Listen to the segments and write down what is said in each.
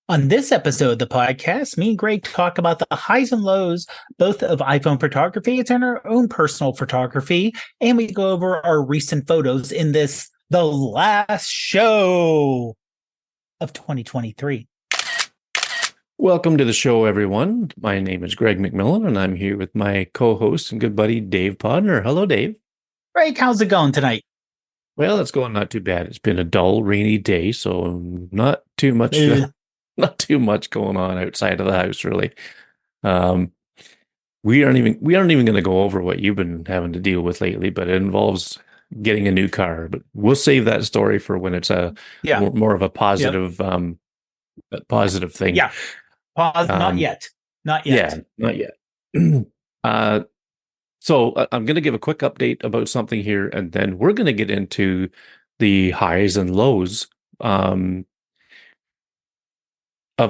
On this episode of the podcast, me and Greg talk about the highs and lows, both of iPhone photography and our own personal photography, and we go over our recent photos in this, the last show of 2023. Welcome to the show, everyone. My name is Greg McMillan, and I'm here with my co-host and good buddy, Dave Podner. Hello, Dave. Greg, how's it going tonight? Well, it's going not too bad. It's been a dull, rainy day, so not too much, not too much going on outside of the house, really. We aren't even going to go over what you've been having to deal with lately, but it involves getting a new car. But we'll save that story for when it's more of a positive, positive thing. Yeah. Pause. Not yet. Not yet. Yeah, not yet. So I'm going to give a quick update about something here, and then we're going to get into the highs and lows of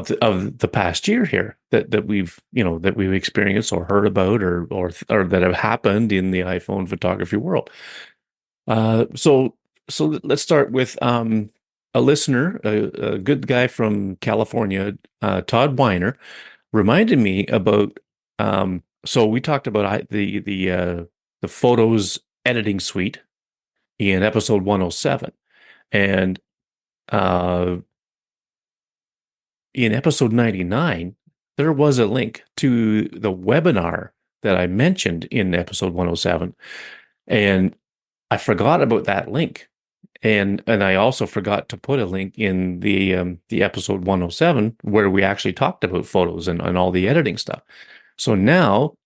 the past year here that we've experienced or heard about or that have happened in the iPhone photography world. So let's start with a listener, a good guy from California, Todd Weiner, reminded me about. So we talked about the Photos editing suite in episode 107, and in episode 99, there was a link to the webinar that I mentioned in episode 107, and I forgot about that link. And I also forgot to put a link in the episode 107 where we actually talked about photos and all the editing stuff. So now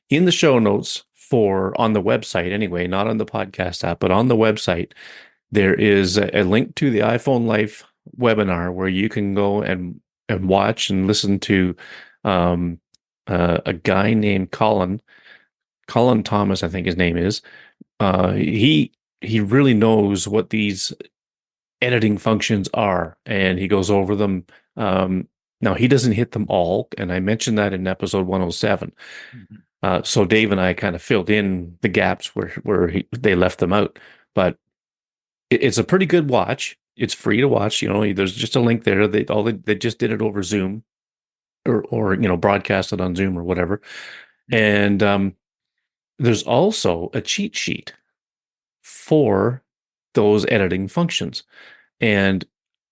in the show notes on the website anyway, not on the podcast app, but on the website, there is a link to the iPhone Life webinar where you can go and watch and listen to a guy named Colin Thomas, I think his name is. He really knows what these editing functions are, and he goes over them. Now, he doesn't hit them all, and I mentioned that in episode 107. So Dave and I kind of filled in the gaps where they left them out. But it's a pretty good watch. It's free to watch. There's just a link there. They just did it over Zoom or broadcast it on Zoom or whatever. And there's also a cheat sheet for those editing functions. And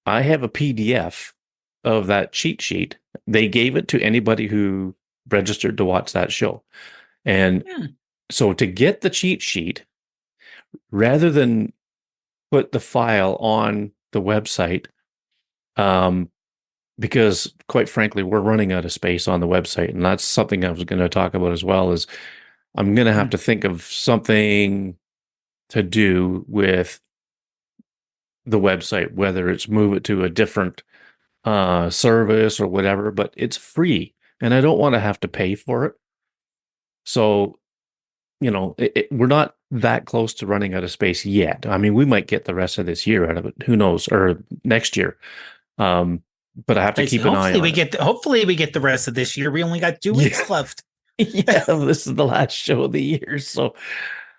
I have a PDF of that cheat sheet. They gave it to anybody who registered to watch that show. And so to get the cheat sheet, rather than put the file on the website, because quite frankly, we're running out of space on the website. And that's something I was going to talk about as well, is I'm going to have to think of something to do with the website, whether it's move it to a different service or whatever, but it's free and I don't want to have to pay for it. So, we're not that close to running out of space yet. I mean, we might get the rest of this year out of it. Who knows? Or next year. But I have to keep an eye on it. Hopefully we get the rest of this year. We only got 2 weeks left. Yeah, this is the last show of the year. So,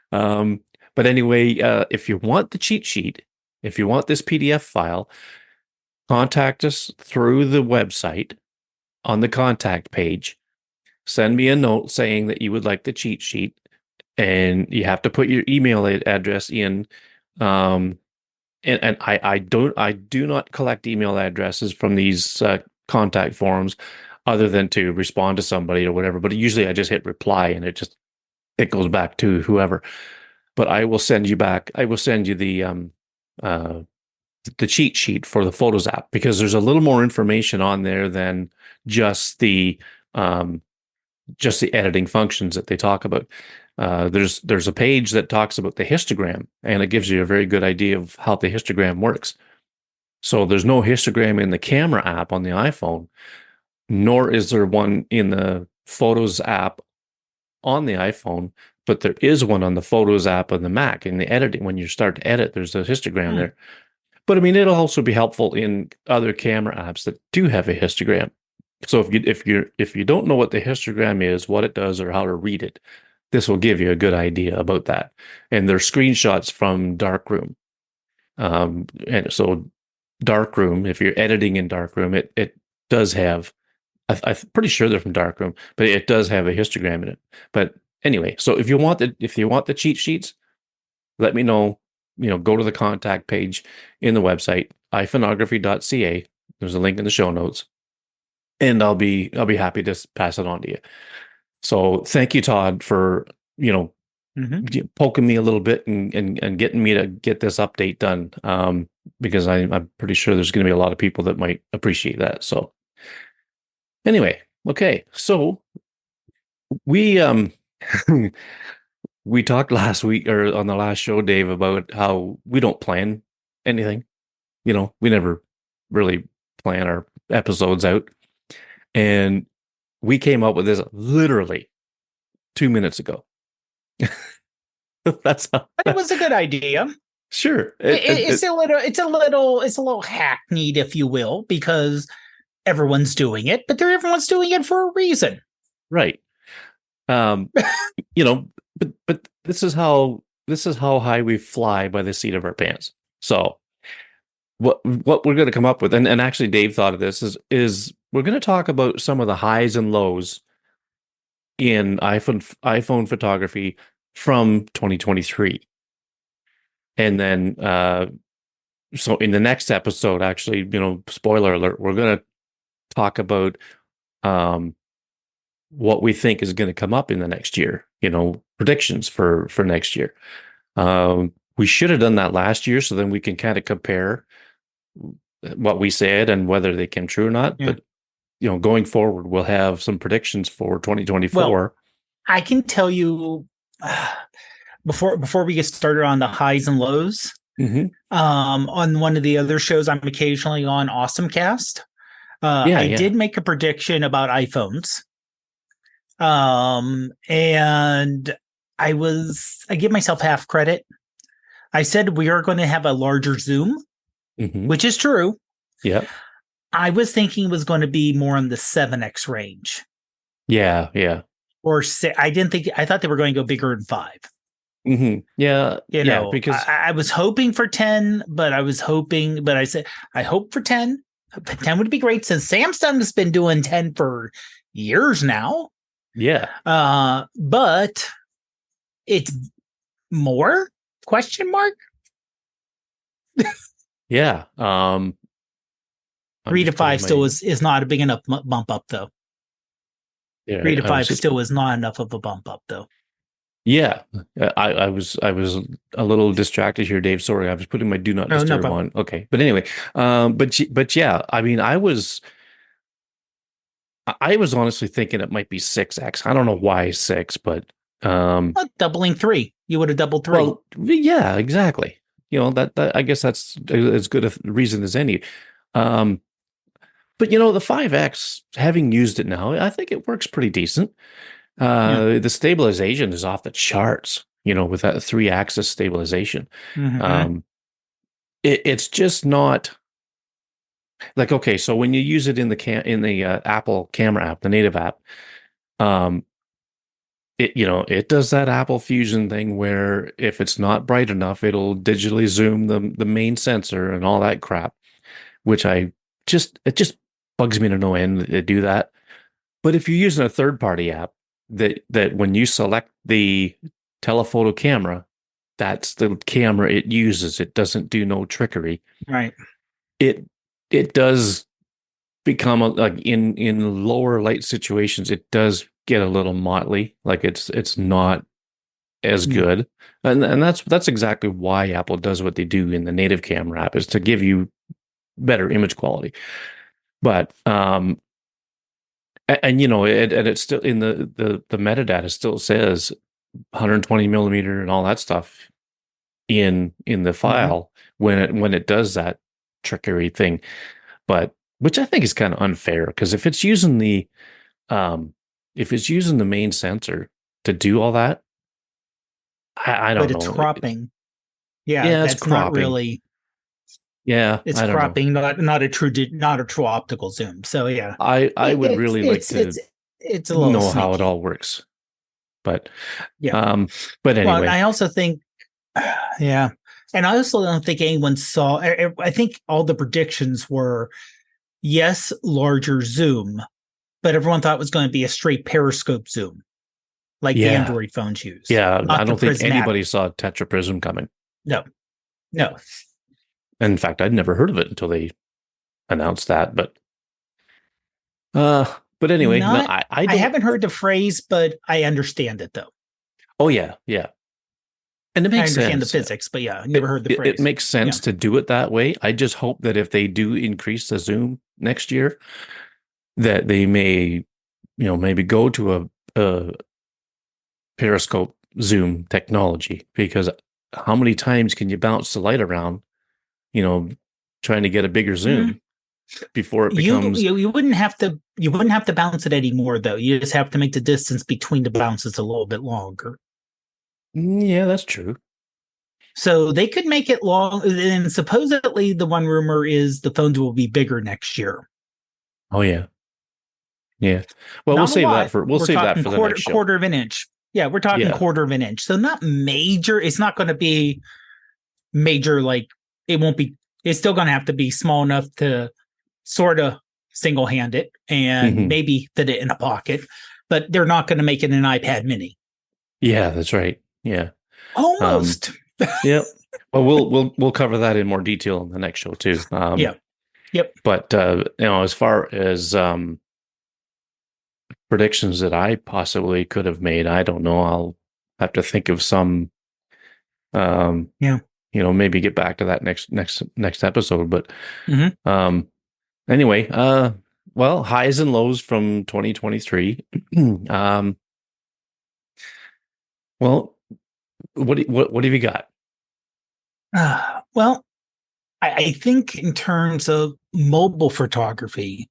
but anyway, if you want the cheat sheet, if you want this PDF file, contact us through the website on the contact page. Send me a note saying that you would like the cheat sheet, and you have to put your email address in. And I do not collect email addresses from these contact forms, other than to respond to somebody or whatever. But usually I just hit reply, and it goes back to whoever. But I will send you back. I will send you the cheat sheet for the Photos app, because there's a little more information on there than just the editing functions that they talk about. There's a page that talks about the histogram, and it gives you a very good idea of how the histogram works. So there's no histogram in the camera app on the iPhone, nor is there one in the Photos app on the iPhone, but there is one on the Photos app on the Mac. In the editing, when you start to edit, there's a histogram there. But I mean, it'll also be helpful in other camera apps that do have a histogram. So if you don't know what the histogram is, what it does, or how to read it, this will give you a good idea about that. And there's screenshots from Darkroom. And so Darkroom, if you're editing in Darkroom, it does have. I'm pretty sure they're from Darkroom, but it does have a histogram in it. But anyway, so if you want the cheat sheets, let me know. Go to the contact page in the website, iPhoneography.ca. There's a link in the show notes, and I'll be happy to pass it on to you. So thank you, Todd, for poking me a little bit and getting me to get this update done. Because I'm pretty sure there's going to be a lot of people that might appreciate that. So anyway, okay, so we we talked last week or on the last show, Dave, about how we don't plan anything. We never really plan our episodes out. And we came up with this literally 2 minutes ago. That's how, It was a good idea. Sure. It's a little hackneyed, if you will, because everyone's doing it, but everyone's doing it for a reason. Right. But this is how high we fly by the seat of our pants. So what we're going to come up with, and actually Dave thought of this, is we're going to talk about some of the highs and lows in iPhone photography from 2023. And then so in the next episode, actually, spoiler alert, we're going to talk about what we think is going to come up in the next year, predictions for next year. We should have done that last year, so then we can kind of compare what we said and whether they came true or not. Yeah. But, going forward, we'll have some predictions for 2024. Well, I can tell you before we get started on the highs and lows, on one of the other shows I'm occasionally on, AwesomeCast, I did make a prediction about iPhones. And I give myself half credit. I said we are going to have a larger zoom, which is true. Yeah. I was thinking it was going to be more in the 7x range. Yeah. Yeah. Or I thought they were going to go bigger than 5. Yeah. Because I was hoping for 10, but I said, I hope for 10. 10 would be great since Samsung's been doing 10 for years now. Yeah. But it's more ? Yeah. 3 to 5 still is not a big enough bump up though. Yeah, 3 to 5 still is not enough of a bump up though. Yeah. I was a little distracted here, Dave. Sorry, I was putting my do not disturb on. Okay. But anyway, but yeah, I mean, I was honestly thinking it might be 6x. I don't know why 6, but doubling 3. You would have doubled 3. Well, yeah, exactly. That I guess that's as good a reason as any. But the 5x, having used it now, I think it works pretty decent. The stabilization is off the charts, with that 3-axis stabilization. It's just not like, okay, so when you use it in the Apple camera app, the native app, it does that Apple Fusion thing where if it's not bright enough, it'll digitally zoom the main sensor and all that crap, which it just bugs me to no end to do that. But if you're using a third-party app, that when you select the telephoto camera, that's the camera it uses. It doesn't do no trickery. Right. It does become like in lower light situations, it does get a little motley. Like it's not as good. And that's exactly why Apple does what they do in the native camera app, is to give you better image quality. But and it's still in the metadata still says 120 millimeter and all that stuff in the file when it does that trickery thing. But which I think is kind of unfair, because if it's using the main sensor to do all that, I don't know. But it's cropping. Yeah, that's it's cropping. Not really. Yeah, it's cropping, not a true optical zoom. So yeah, I would really like to it's a little know sneaky. how it all works. But yeah, but anyway, well, I also think, and I also don't think anyone saw. I think all the predictions were yes, larger zoom, but everyone thought it was going to be a straight periscope zoom, like the Yeah. Android phones use, Yeah. I not the don't think prismatic. anybody saw Tetra Prism coming. No, no, In fact, I'd never heard of it until they announced that. But anyway, no, not. I I don't. haven't heard the phrase, but I understand it though. Oh yeah, yeah, and it I makes understand the sense. physics, but yeah, I never heard the It phrase. makes sense Yeah. to do it that way. I just hope that if they do increase the zoom next year, that they may, maybe go to a periscope zoom technology, because how many times can you bounce the light around, you know, trying to get a bigger Mm. zoom before it You, becomes. you you wouldn't have to bounce it anymore though. You just have to make the distance between the bounces a little bit longer. Yeah, that's true. So they could make it long. And supposedly, the one rumor is the phones will be bigger next year. Oh yeah, yeah. Well, Not a lot. we'll We're save that talking for the next show. quarter of an inch. Yeah, we're talking Yeah. quarter of an inch. So not major. It's not going to be major. Like it won't be. It's still going to have to be small enough to sort of single hand it and Hmm. maybe fit it in a pocket. But they're not going to make it an iPad Mini. Yeah, that's right. Yeah. Um, Almost. yeah. Well, we'll cover that in more detail in the next show too. Yeah. Yep. But as far as predictions that I possibly could have made, I don't know. I'll have to think of some. Yeah. Maybe get back to that next episode. But Mhm. anyway, well, highs and lows from 2023. Well, what have you got? Well, I think in terms of mobile photography,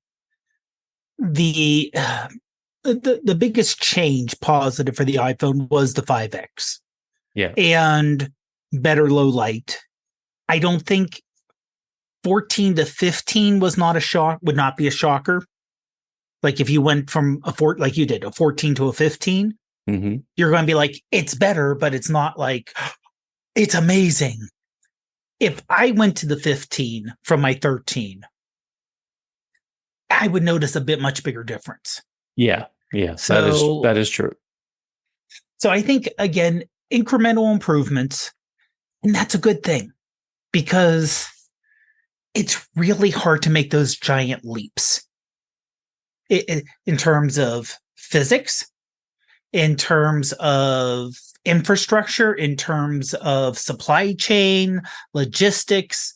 the the biggest change positive for the iPhone was the 5X Yeah. and better low light. I don't think 14 to 15 was not a shock, would not be a shocker. Like if you went from like you did, a 14 to a 15, you're going to be like, it's better, but it's not like it's amazing. If I went to the 15 from my 13, I would notice a bit much bigger difference. Yeah. Yeah. So that is true. So I think, again, incremental improvements, and that's a good thing because it's really hard to make those giant leaps in terms of physics, in terms of infrastructure, in terms of supply chain, logistics.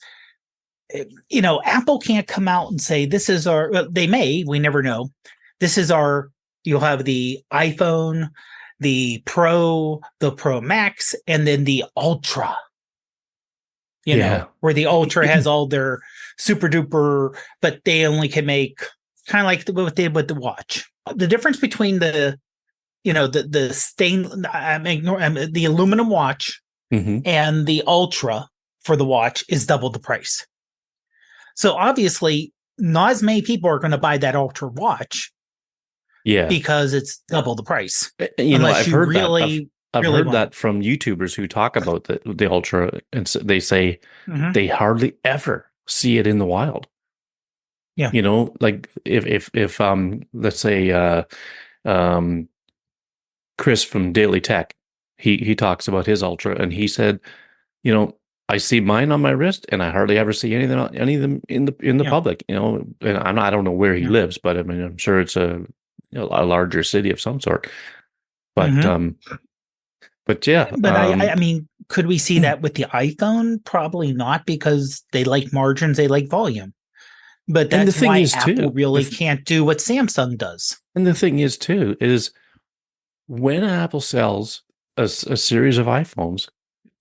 Apple can't come out and say, this is they may, we never know. This is you'll have the iPhone, the Pro Max, and then the Ultra. Where the Ultra has all their super duper, but they only can make kind of like what they did with the watch. The difference between the the aluminum watch and the Ultra for the watch is double the price. So obviously, not as many people are going to buy that Ultra watch. Yeah, because it's double the price. I've heard really, that. I've really heard that from YouTubers who talk about the Ultra, and they say they hardly ever see it in the wild. Yeah, like if let's say Chris from Daily Tech, he talks about his Ultra, and he said, I see mine on my wrist, and I hardly ever see any of them in the public. And I don't know where he lives, but I mean, I'm sure it's a larger city of some sort. But but yeah. But I mean, could we see that with the iPhone? Probably not, because they like margins, they like volume. But that's why Apple really can't do what Samsung does. And the thing is, too, is when Apple sells a series of iPhones,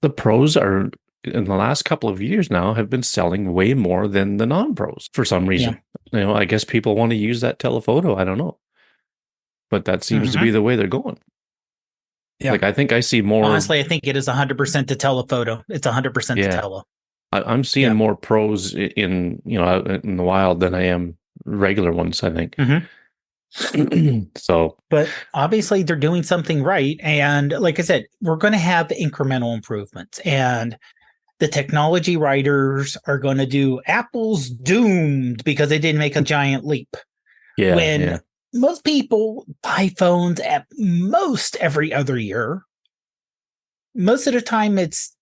the pros are, in the last couple of years now, have been selling way more than the non-pros for some reason. Yeah. I guess people want to use that telephoto. I don't know. But that seems to be the way they're going. Yeah. Like, I think I see more. Honestly, I think it is 100% to telephoto. It's 100% to tele. I'm seeing more pros in the wild than I am regular ones, I think. So, but obviously they're doing something right. And like I said, we're going to have incremental improvements. And the technology writers are going to do Apple's doomed because they didn't make a giant leap. Yeah, When yeah, most people buy phones at most every other year, most of the time it's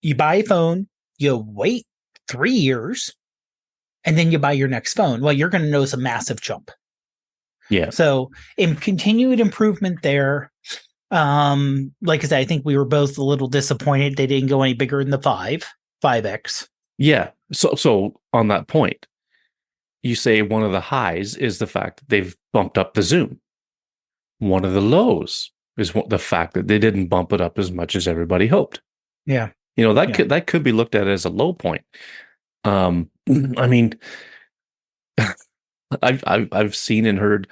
you buy a phone, you wait 3 years, and then you buy your next phone. Well, you're going to notice a massive jump. yeah, So, in continued improvement there. Like I said, I think we were both a little disappointed they didn't go any bigger than the 5X. yeah. So on that point, you say one of the highs is the fact that they've bumped up the zoom. One of the lows is the fact that they didn't bump it up as much as everybody hoped. Yeah. You know, Yeah. that could be looked at as a low point. I mean, I've seen and heard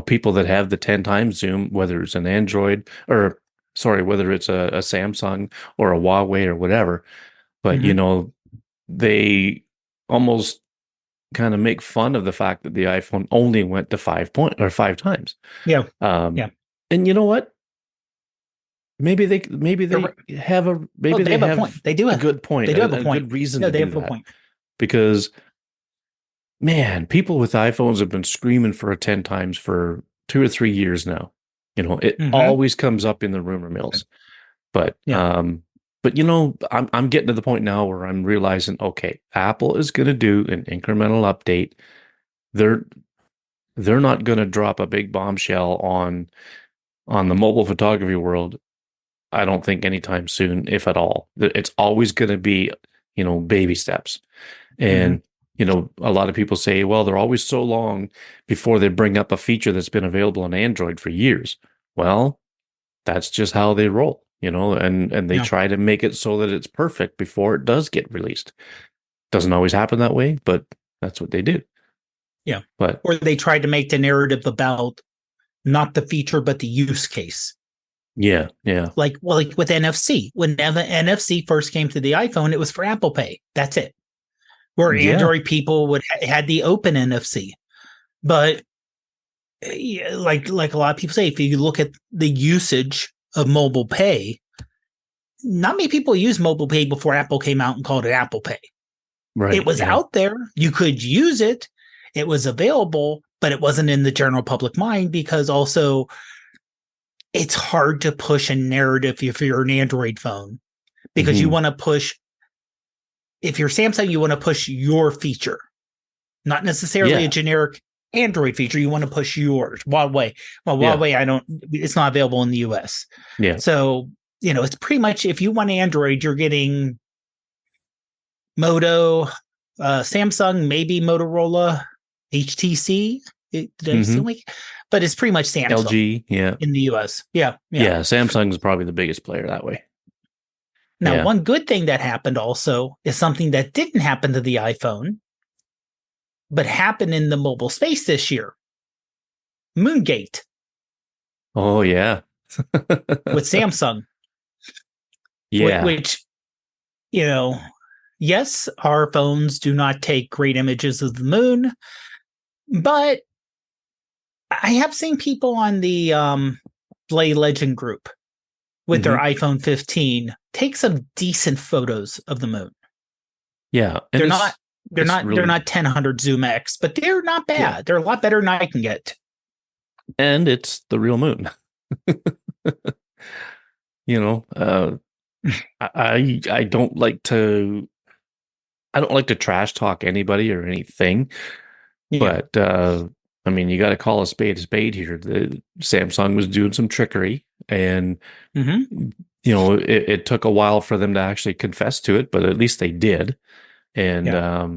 people that have the 10 times zoom, whether it's an Android or sorry, whether it's a Samsung or a Huawei or whatever, but they almost kind of make fun of the fact that the iPhone only went to 5 times. Yeah. Um, Yeah. and you know what? Maybe they They have a point. They do a have good point, they do have a a point. good reason No, to they do have a that point. because man, people with iPhones have been screaming for a 10 times for 2 or 3 years now. It Mm-hmm. always comes up in the rumor mills. But Yeah. I'm getting to the point now where I'm realizing, okay, Apple is going to do an incremental update. They're not going to drop a big bombshell on the mobile photography world. I don't think anytime soon, if at all. It's always going to be, baby steps. Mm-hmm. And, a lot of people say, well, they're always so long before they bring up a feature that's been available on Android for years. Well, that's just how they roll, and they Yeah. try to make it so that it's perfect before it does get released. Doesn't always happen that way, but that's what they do. Yeah. But Or they tried to make the narrative about not the feature, but the use case. yeah, yeah. Like with NFC. When NFC first came to the iPhone, it was for Apple Pay. That's it. Where Yeah. Android people had the open NFC. But like a lot of people say, if you look at the usage of mobile pay, not many people used mobile pay before Apple came out and called it Apple Pay. It Right. was Yeah. out there. You could use it. It was available, but it wasn't in the general public mind because also it's hard to push a narrative if you're an Android phone because you Mhm. want to push, if you're Samsung, you want to push your feature, not necessarily a Yeah. generic Android feature. You want to push yours. Huawei. Well, Yeah. Huawei, it's not available in the US. Yeah. So, it's pretty much if you want Android, you're getting Moto, Samsung, maybe Motorola, HTC. Did I Hmm. still make? But it's pretty much Samsung LG. Yeah. in the US. Yeah. Yeah. Yeah. Samsung is probably the biggest player that way. Now, Yeah. one good thing that happened also is something that didn't happen to the iPhone, but happened in the mobile space this year. Moongate Oh, yeah. with Samsung, Yeah. which, yes, our phones do not take great images of the moon, but I have seen people on the Play Legend group with their Hmm. iPhone 15 take some decent photos of the moon. Yeah. And They're not it's they're really, not 1000 zoom X, but they're not yeah. bad. They're a lot better than I can get. And it's the real moon. You know, I don't like to trash talk anybody or anything, Yeah. but I mean, you got to call a spade here. The Samsung was doing some trickery, and Mm-hmm. it took a while for them to actually confess to it, but at least they did. And Yeah.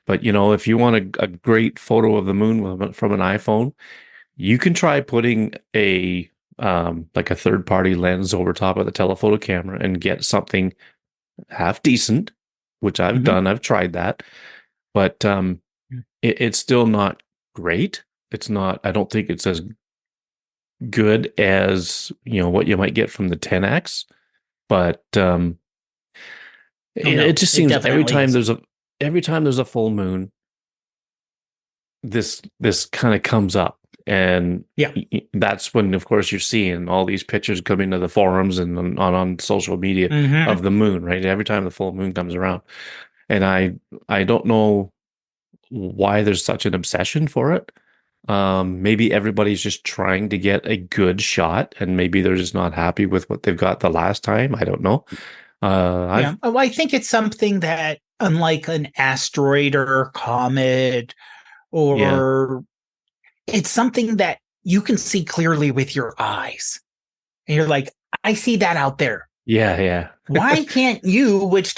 but if you want a great photo of the moon from an iPhone, you can try putting a like a third party lens over top of the telephoto camera and get something half decent, which I've Mm-hmm. done. I've tried that, but it's still not great. It's not. I don't think it's as good as what you might get from the 10X, but Oh it no, just it seems definitely is. every time there's a full moon, this kind of comes up, And Yeah. that's when, of course, you're seeing all these pictures coming to the forums and on social media Hmm. of the moon, right? Every time the full moon comes around. And I don't know why there's such an obsession for it. Maybe everybody's just trying to get a good shot, and maybe they're just not happy with what they've got the last time. I don't know. Yeah. I've Oh, I think it's something that, unlike an asteroid or comet, Yeah, or it's something that you can see clearly with your eyes. And you're like, I see that out there. yeah. Why can't you, which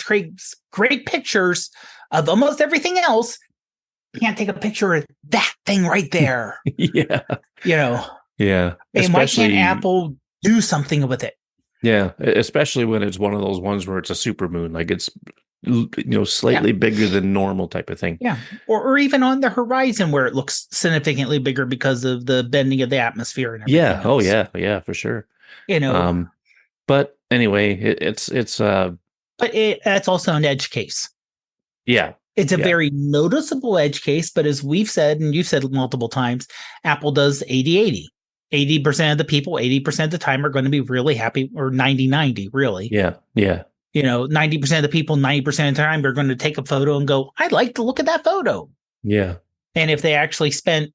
creates great pictures of almost everything else, can't take a picture of that thing right there? Yeah, You know, yeah. and why can't Especially, Apple do something with it? yeah, especially when it's one of those ones where it's a supermoon, like it's Yeah. slightly bigger than normal type of thing. Yeah. Or even on the horizon where it looks significantly bigger because of the bending of the atmosphere and Yeah. everything Oh, else. yeah, for sure. You know, Um, but anyway, it's but that's also an edge case. yeah, It's a yeah, very noticeable edge case, but as we've said, and you've said multiple times, Apple does 80/80. 80% of the people, 80% of the time are going to be really happy, or 90/90, really. yeah, 90% of the people, 90% of the time, are going to take a photo and go, I'd like to look at that photo. yeah. And if they actually spent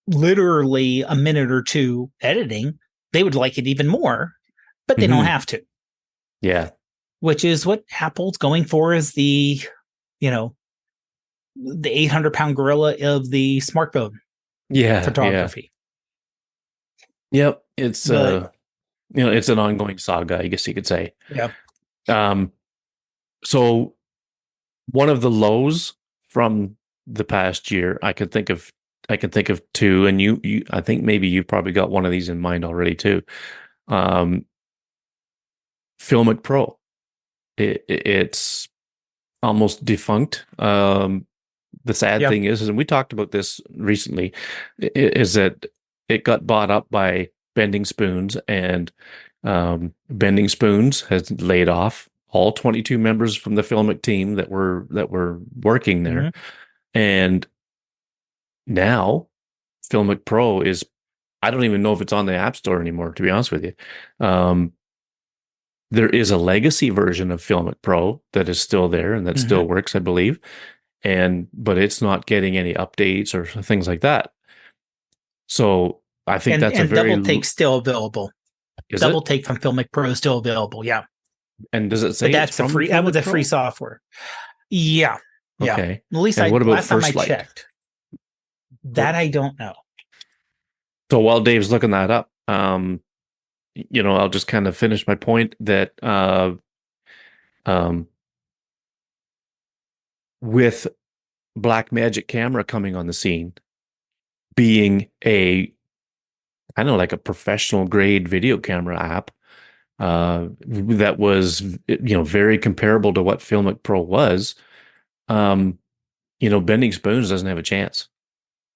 literally a minute or two editing, they would like it even more, but they don't Hmm. have to, Yeah, which is what Apple's going for, is you know, the 800-pound gorilla of the smartphone yeah. photography. Yep. It's But it's an ongoing saga, I guess you could say. yeah, Um, so one of the lows from the past year, I can think of two, and I think maybe you've probably got one of these in mind already too. Um, Filmic Pro. It's almost defunct. The sad yeah, thing is, and we talked about this recently, is that it got bought up by Bending Spoons, and Bending Spoons has laid off all 22 members from the Filmic team that were working there, mm-hmm. and now Filmic Pro is, I don't even know if it's on the App Store anymore, to be honest with you. Um, there is a legacy version of Filmic Pro that is still there and that Mm-hmm. still works, I believe, but it's not getting any updates or things like that. So I think that's a And very Double Take's still available. is Double it? Take from Filmic Pro is still available. Yeah, And does it but say it's from that was Filmic a free Pro? software. Yeah, yeah. Okay. At least And what about last time I First Light? checked, that What? I don't know. So while Dave's looking that up, I'll just kind of finish my point that um, with Blackmagic Camera coming on the scene, being a kind of like a professional grade video camera app, that was very comparable to what Filmic Pro was. Um, Bending Spoons doesn't have a chance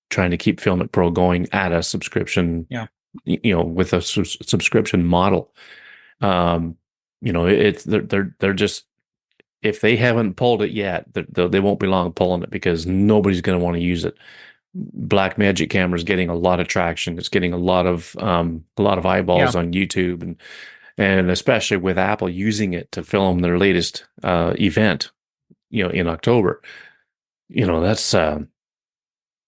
trying to keep Filmic Pro going at a subscription, Yeah, with a subscription model. Um, it's they're just, if they haven't pulled it yet, they won't be long pulling it because nobody's going to want to use it. Blackmagic camera is getting a lot of traction. It's getting a lot of yeah, eyeballs on YouTube, and especially with Apple using it to film their latest event, in October.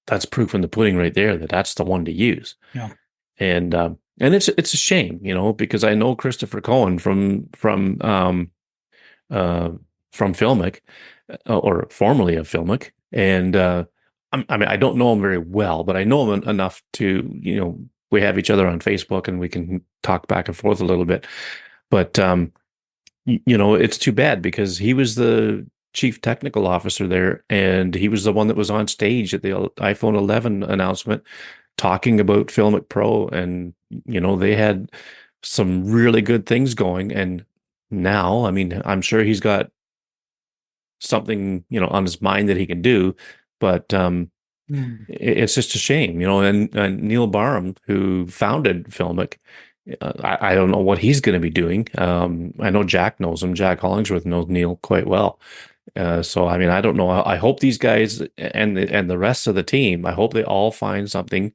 That's proof in the pudding right there that that's the one to use. yeah, And it's a shame, because I know Christopher Cohen uh, from Filmic, or formerly of Filmic, and I mean, I don't know him very well, but I know him enough to, we have each other on Facebook and we can talk back and forth a little bit. But it's too bad because he was the chief technical officer there, and he was the one that was on stage at the iPhone 11 announcement talking about Filmic Pro, and they had some really good things going. And now, I mean, I'm sure he's got something on his mind that he can do, but mm, it's just a shame, and Neil Barham, who founded Filmic, I don't know what he's going to be doing. I know Jack knows him. Jack Hollingsworth knows Neil quite well. So I mean, I don't know. I hope these guys and the rest of the team, I hope they all find something,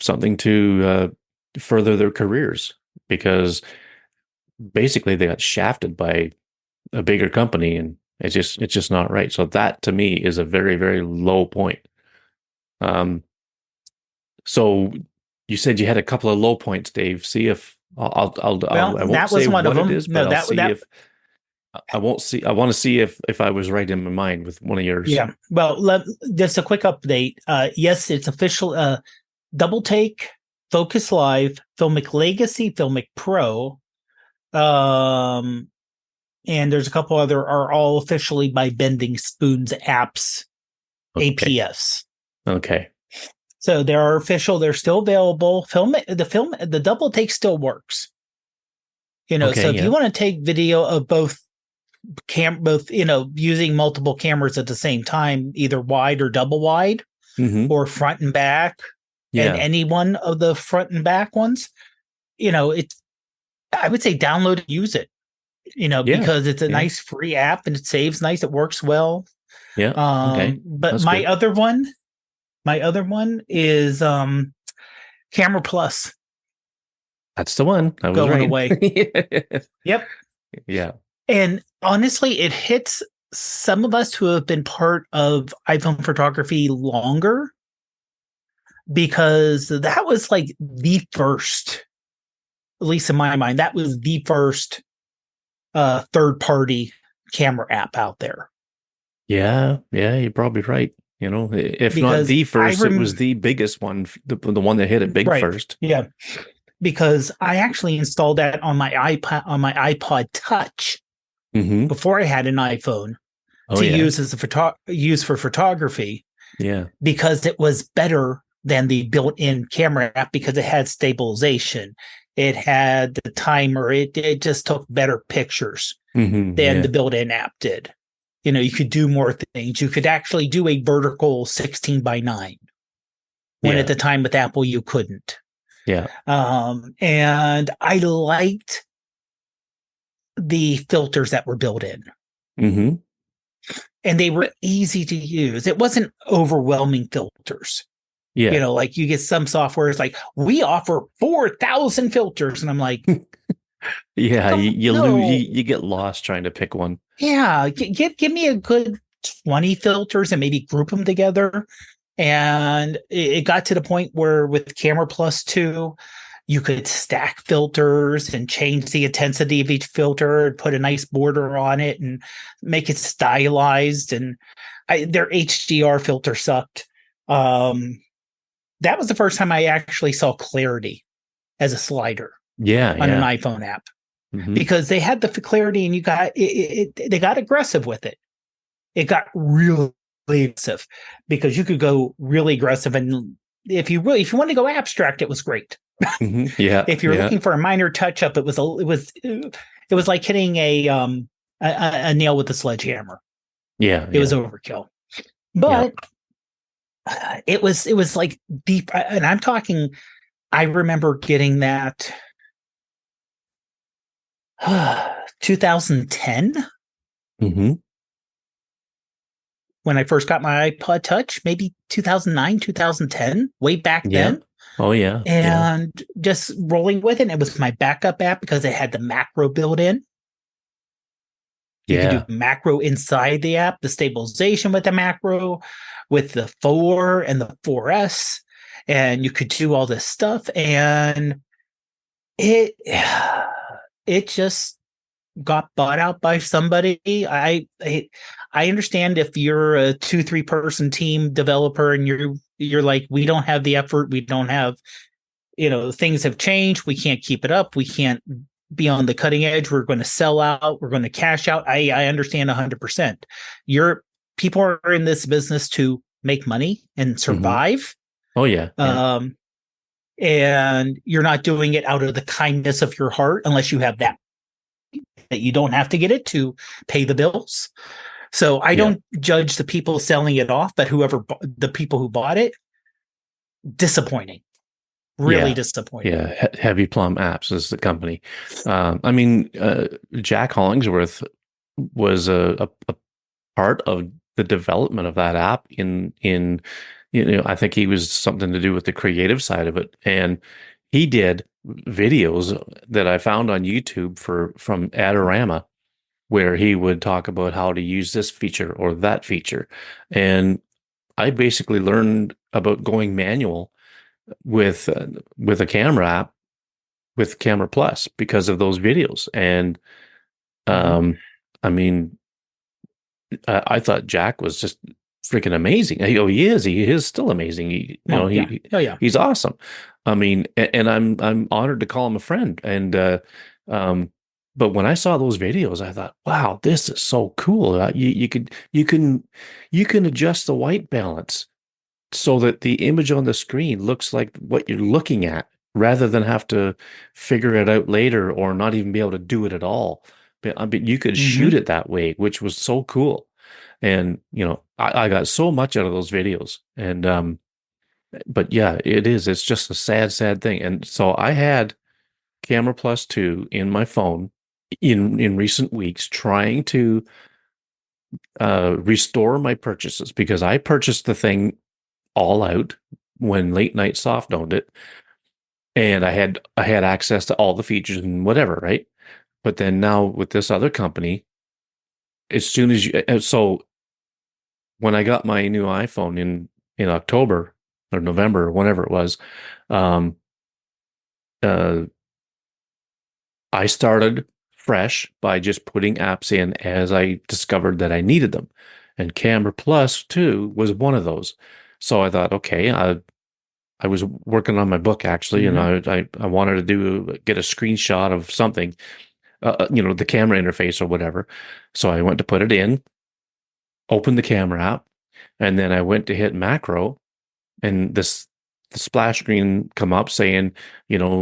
something to further their careers, because basically they got shafted by a bigger company, and it's just not right. So that to me is a very, very low point. Um, so you said you had a couple of low points, Dave. See if Well, I won't that say was one of what it them. is, but No, I'll that see that if I won't see. I want to see if I was right in my mind with one of yours. yeah. Well, just a quick update. Yes, it's official. Double Take, Focus Live, Filmic Legacy, Filmic Pro, um, and there's a couple other are all officially by Bending Spoons apps Okay. APS. Okay. So they are official. They're still available. The Double Take still works. So Okay. if you Yeah. want to take video of both using multiple cameras at the same time, either wide or double wide, Hmm. or front and back, and Yeah. any one of the front and back ones, it's I would say download and use it, Yeah. because it's a Yeah. nice free app and it saves nice. It works well. Yeah. Okay. But That's good. my other one is Camera Plus That's the one. I was going right. away. Yep. Yeah. And honestly, it hits some of us who have been part of iPhone photography longer, because that was like the first, at least in my mind, that was the first third party camera app out there. Yeah. Yeah. You're probably right. If not Because the first, it was the biggest one, the one that hit it big right. first. Yeah. Because I actually installed that on my iPod Touch Hmm. before I had an iPhone Oh to yeah. use as use for photography, Yeah. because it was better than the built-in camera app, because it had stabilization, it had the timer, it just took better pictures than the Yeah. built-in app did. You could do more things. You could actually do a vertical 16:9, when at Yeah. the time with Apple you couldn't. Yeah. And I liked the filters that were built in, Hmm. and they were easy to use. It wasn't overwhelming filters. Yeah. Like you get some software, it's like, we offer 4,000 filters. And I'm like, Yeah. You lose. no. You get lost trying to pick one. Yeah. Give me a good 20 filters and maybe group them together. And it got to the point where with Camera Plus 2, you could stack filters and change the intensity of each filter and put a nice border on it and make it stylized. And their HDR filter sucked. That was the first time I actually saw clarity as a slider Yeah. on an Yeah. iPhone app, Hmm. because they had the clarity, and you got they got aggressive with it. It got really aggressive, because you could go really aggressive, and if you want to go abstract, it was great. Hmm. Yeah. If you're Yeah. looking for a minor touch up, it was like hitting a nail with a sledgehammer. Yeah. It was Yeah. overkill. Yeah. But it was like deep, and I'm talking, I remember getting that 2010, Hmm. when I first got my iPod Touch, maybe 2009, 2010, way back Yeah. then. Oh yeah. Yeah. And just rolling with it. And it was my backup app because it had the macro built in. You could do Yeah. macro inside the app, the stabilization with the macro, with the 4 and the 4S, and you could do all this stuff. And it it just got bought out by somebody. I understand if you're a 2-3 person team developer and you're like, we don't have the effort, we don't have, things have changed, we can't keep it up, we can't be on the cutting edge, we're going to sell out, we're going to cash out. I understand 100%. People are in this business to make money and Hmm. survive. Oh yeah. Yeah. And you're not doing it out of the kindness of your heart, unless you have that you don't have to get it to pay the bills. So I Yeah. don't judge the people selling it off, but the people who bought it, disappointing, really Yeah. disappointing. Yeah. Heavy Plum Apps is the company. I mean, Jack Hollingsworth was a part of the development of that app in I think he was something to do with the creative side of it. And he did videos that I found on YouTube from Adorama where he would talk about how to use this feature or that feature. And I basically learned about going manual with a camera app with Camera Plus because of those videos. And Mhm. um, I mean, I thought Jack was just freaking amazing. He is. He is still amazing. Oh yeah. Oh yeah. He's awesome. I mean, and I'm honored to call him a friend. And um, but when I saw those videos, I thought, wow, this is so cool. You can adjust the white balance so that the image on the screen looks like what you're looking at, rather than have to figure it out later or not even be able to do it at all. But I mean, you could shoot Hmm. it that way, which was so cool. And I got so much out of those videos. And but yeah, it is. It's just a sad, sad thing. And so I had Camera Plus 2 in my phone in recent weeks, trying to restore my purchases because I purchased the thing all out when Late Night soft owned it, and I had access to all the features and whatever, right? But then now with this other company, as soon as you so when I got my new iPhone in October or November or whenever it was, um, uh, I started fresh by just putting apps in as I discovered that I needed them, and Camera Plus 2 was one of those. So I thought, okay, I was working on my book actually, and Hmm. I wanted to get a screenshot of something, the camera interface or whatever. So I went to put it in, opened the camera app, and then I went to hit macro, and the splash screen come up saying,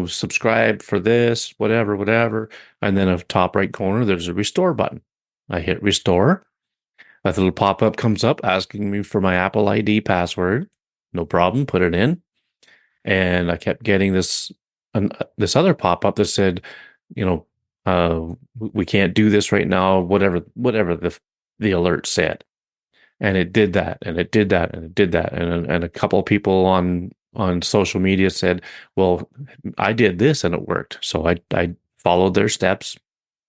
subscribe for this, whatever, whatever, and then at top right corner there's a restore button. I hit restore. A little pop up comes up asking me for my Apple ID password. No problem, put it in. And I kept getting this other pop up that said, you know, we can't do this right now, whatever the alert said. And it did that, and it did that, and it did that, and a couple of people on social media said, "Well, I did this and it worked." So I followed their steps,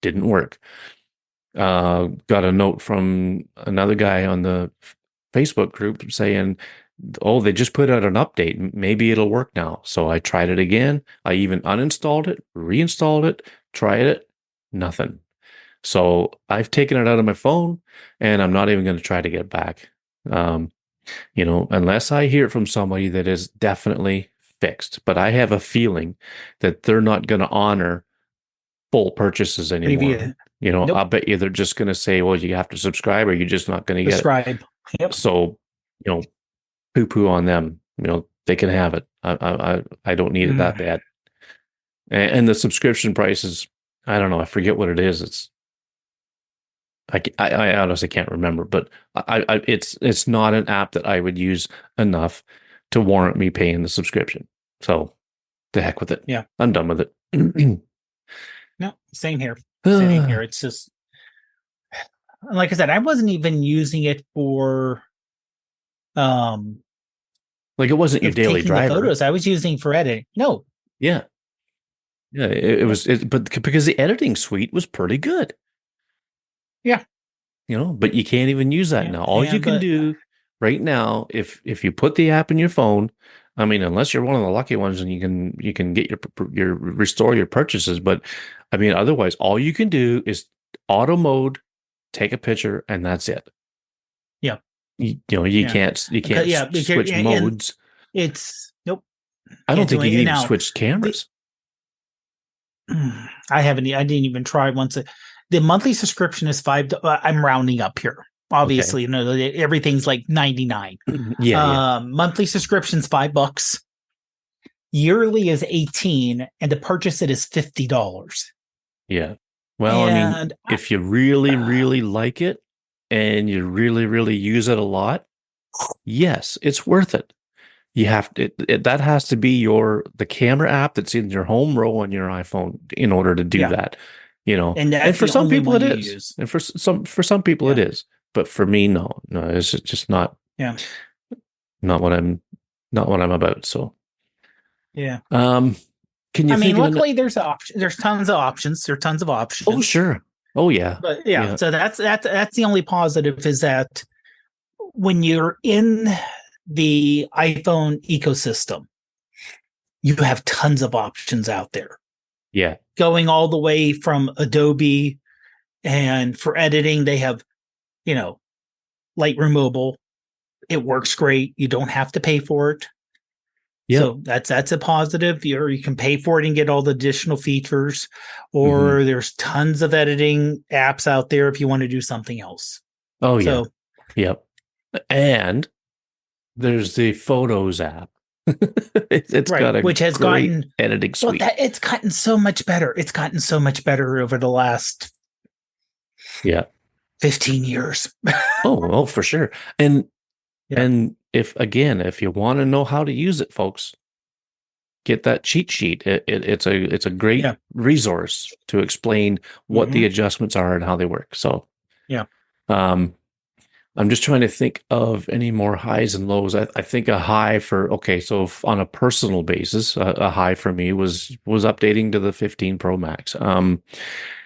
didn't work. Got a note from another guy on the Facebook group saying, "Oh, they just put out an update. Maybe it'll work now." So I tried it again. I even uninstalled it, reinstalled it, tried it, nothing. So I've taken it out of my phone, and I'm not even going to try to get it back. Um, unless I hear from somebody that is definitely fixed. But I have a feeling that they're not going to honor full purchases anymore. Previous. I'll Nope. bet you they're just going to say, well, you have to subscribe or you're just not going to get it. Prescribe. Yep. So, poo poo on them. They can have it. I don't need it that Mm. bad. And the subscription price is, I don't know, I forget what it is. I honestly can't remember, but it's not an app that I would use enough to warrant me paying the subscription. So the heck with it. Yeah. I'm done with it. No. Same here. Same here. It's just like I said, I wasn't even using it for um Like, it wasn't your daily taking the driver. photos. I was using for editing. No. Yeah. Yeah. It Yep. was, but because the editing suite was pretty good, Yeah. but you can't even use that Yeah. now. All you And can but do right now, if you put the app in your phone, I mean, unless you're one of the lucky ones and you can get your restore your purchases, but I mean, otherwise, all you can do is auto mode, take a picture, and that's it. yeah. You Yeah. can't Yeah. Because, switch and modes. it's nope. I don't Can't do think you it. can And even now switch the cameras. I haven't. I didn't even try once. The monthly subscription is $5. I'm rounding up here. Okay. Obviously, everything's like 99. Yeah, yeah, Monthly subscription's $5. Yearly is 18, and to purchase it is $50. yeah. Well, I mean, And if you really, really like it and you really, really use it a lot, yes, it's worth it. You have to, that has to be the camera app that's in your home row on your iPhone in order to do yeah, that. And And that's for the some only people one it you is. use. And for some people it Yeah. is. But for me, no. No, it's just Yeah. not what I'm not what I'm about. So, Yeah. um can you I mean, think of an luckily there's option. There's tons of options. There are tons of Oh, options. sure. Oh, yeah. But yeah, Yeah. so that's the only positive is that when you're in the iPhone ecosystem, you have tons of options out there. Yeah. Going all the way from Adobe, and for editing, they have, you know, Lightroom Mobile. It works great. You don't have to pay for it. Yep. So that's a positive. You can pay for it and get all the additional features, Hmm. or there's tons of editing apps out there if you want to do something else. Oh, yeah. So Yep. And there's the Photos app. It's right, got a which has great gotten editing well, suite. that it's gotten so much better. It's gotten so much better over the last Yeah. 15 years. Oh, for sure. And Yeah. and if you want to know how to use it, folks, get that cheat sheet. It's a great Yeah. resource to explain what the Hmm. adjustments are and how they work. So, Yeah. um, I'm just trying to think of any more highs and lows. I think a high for okay, so on a personal basis, a high for me was updating to the 15 Pro Max.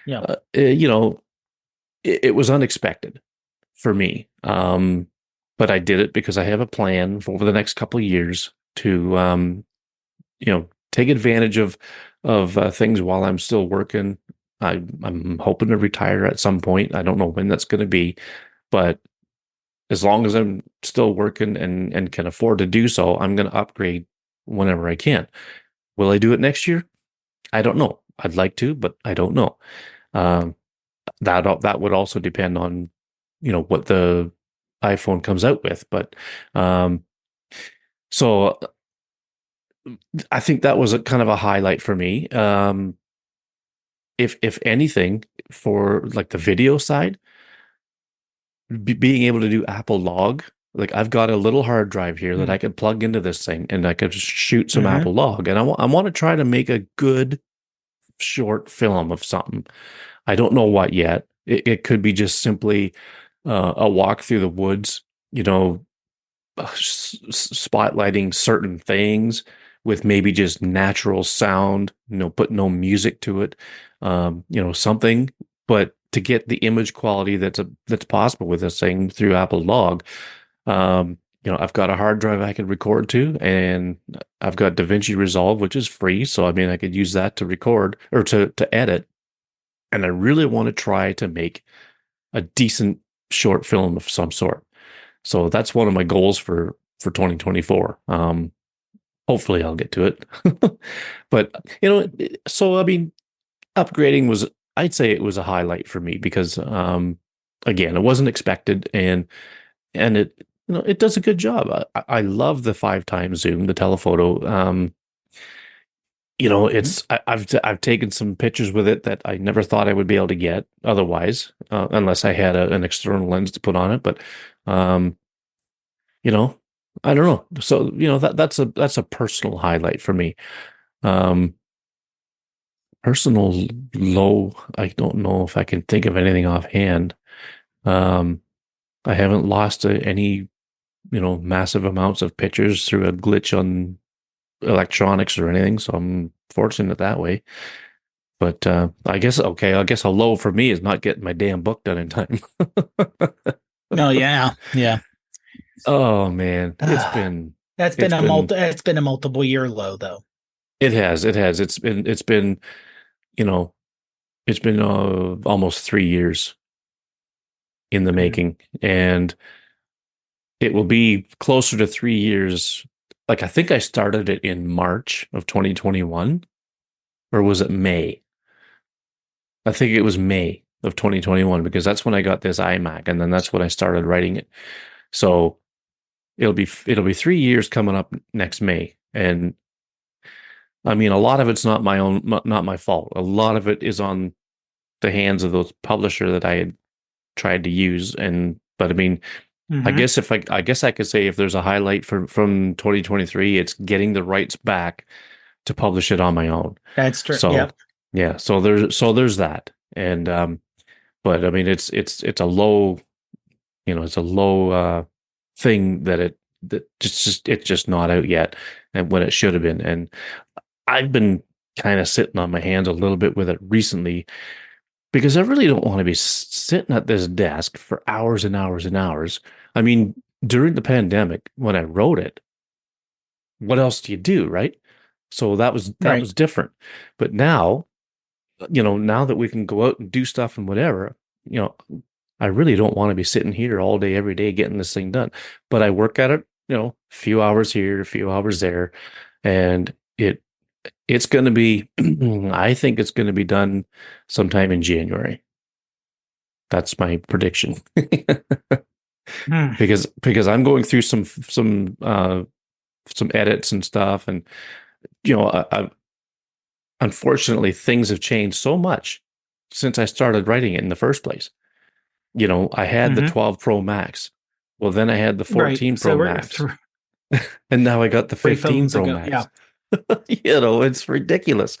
Yeah. You know, it was unexpected for me, but I did it because I have a plan for over the next couple of years to take advantage of things while I'm still working. I'm hoping to retire at some point. I don't know when that's going to be, but as long as I'm still working and can afford to do so, I'm going to upgrade whenever I can. Will I do it next year? I don't know. I'd like to, but I don't know. Um, that would also depend on what the iPhone comes out with. But um, so I think that was a kind of a highlight for me. If anything, for like the video side, being able to do Apple Log, like I've got a little hard drive here that I Mm. could plug into this thing and I could just shoot some Hmm. Apple Log, and I want to try to make a good short film of something. I don't know what yet. It could be just simply a walk through the woods, you know, spotlighting certain things with maybe just natural sound, put no music to it, something. But to get the image quality that's possible with this thing through Apple Log, I've got a hard drive I could record to, and I've got DaVinci Resolve, which is free. So I mean, I could use that to record or to edit. And I really want to try to make a decent short film of some sort. So that's one of my goals for 2024. Hopefully I'll get to it. But so I mean, upgrading was, I'd say it was a highlight for me because again, it wasn't expected, and it does a good job. I love the 5 times zoom, the telephoto. Hmm. I've taken some pictures with it that I never thought I would be able to get otherwise, unless I had an external lens to put on it. But um, you know, I don't know. So, that's a personal highlight for me. Um, Personal low, I don't know if I can think of anything offhand. Um, I haven't lost any, massive amounts of pictures through a glitch on electronics or anything, so I'm fortunate that way. But I guess a low for me is not getting my damn book done in time. Oh yeah, yeah. Oh man, That's been it's a been multiple year low though. it has it's been you know it's been almost 3 years in the Mm. making, and it will be closer to 3 years. Like I think I started it in March of 2021, or was it May? I think it was May of 2021 because that's when I got this iMac, and then that's when I started writing it. So it'll be 3 years coming up next May, and I mean a lot of it's not my fault. A lot of it is on the hands of those publisher that I had tried to use, but I mean, Hmm. I guess I could say if there's a highlight from 2023, it's getting the rights back to publish it on my own. That's true. So Yep. yeah, so there's that. And but I mean, it's a low, it's a low thing that it's just not out yet, and when it should have been. And I've been kind of sitting on my hands a little bit with it recently because I really don't want to be sitting at this desk for hours and hours and hours. I mean, during the pandemic, when I wrote it, what else do you do, right? So that Right. was different. But now, now that we can go out and do stuff and whatever, you know, I really don't want to be sitting here all day, every day getting this thing done. But I work at it, a few hours here, a few hours there, and it's going to be, I think it's going to be done sometime in January. That's my prediction. Hmm. Because I'm going through some edits and stuff, and unfortunately things have changed so much since I started writing it in the first place. I had the Hmm. 12 Pro Max. Well, then I had the Right. 14 So Pro we're Max, and now I got the three 15 phones Pro ago. Yeah. Max. It's ridiculous.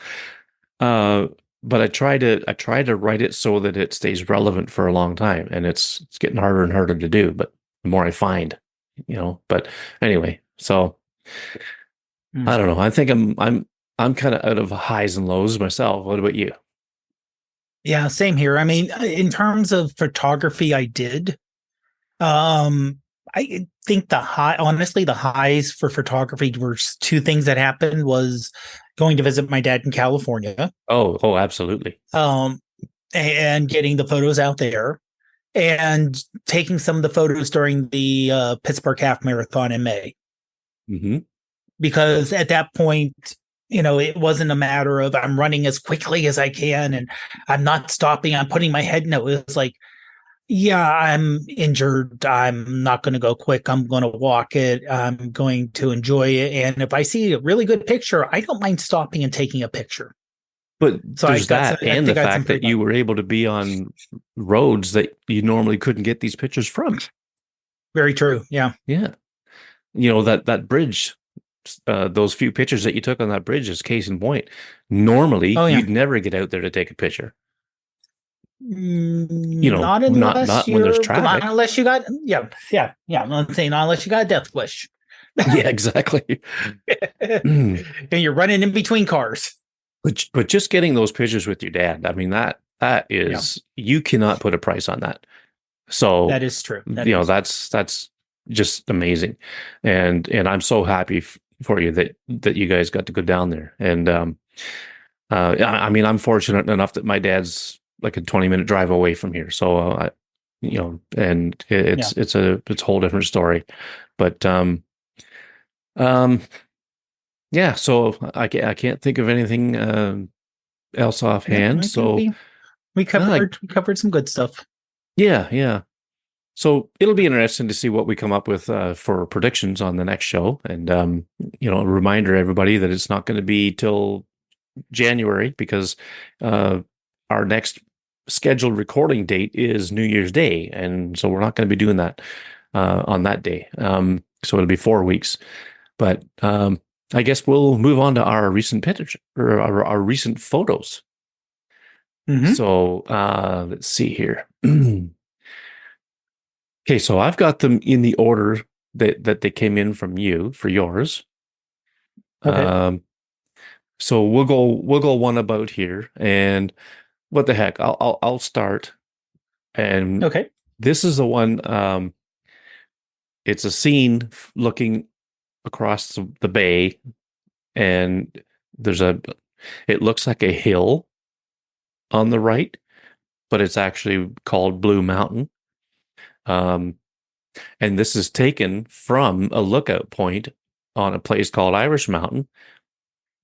Uh, but I try to write it so that it stays relevant for a long time, and it's getting harder and harder to do. But the more I find, But anyway, so Hmm. I don't know. I think I'm kind of out of highs and lows myself. What about you? Yeah. Same here. I mean, in terms of photography, I did. Um, I think honestly, the highs for photography were two things that happened was going to visit my dad in California, Oh, absolutely. um, and getting the photos out there and taking some of the photos during the Pittsburgh Half Marathon in May. Hmm. Because at that point, it wasn't a matter of I'm running as quickly as I can and I'm not stopping. I'm putting my head. No, it was like, yeah, I'm injured. I'm not going to go quick. I'm going to walk it. I'm going to enjoy it. And if I see a really good picture, I don't mind stopping and taking a picture. But So there's that, I and the think I had some fact pretty that fun. you were able to be on roads that you normally couldn't get these pictures from. Very true. Yeah. Yeah. That bridge, those few pictures that you took on that bridge is case in point. Normally, Oh, yeah. you'd never get out there to take a picture. Not unless Not when there's not traffic. unless you got, yeah. I'm saying not unless you got a death wish. Yeah, exactly. And you're running in between cars. But just getting those pictures with your dad, I mean that Yeah, is, you cannot put a price on that. So, that is true. That is. that's just amazing, and I'm so happy for you that you guys got to go down there. And I mean, I'm fortunate enough that my dad's like a 20-minute drive away from here, so and Yeah. it's a whole different story. But um, yeah, so I can't think of anything else Yeah, offhand. I think So uh, we covered some good stuff. yeah, yeah. So it'll be interesting to see what we come up with for predictions on the next show. And a reminder everybody that it's not going to be till January because uh, our next scheduled recording date is New Year's Day, and so we're not going to be doing that on that day. So it'll be 4 weeks. But I guess we'll move on to our recent pictures or our recent photos. Hmm. So let's see here. Okay, so I've got them in the order that they came in from you for yours. Okay. Um, so we'll go one about here, and what the heck? I'll start, and Okay. this is the one. It's a scene looking across the bay, and there's a. It looks like a hill on the right, but it's actually called Blue Mountain. Um, and this is taken from a lookout point on a place called Irish Mountain.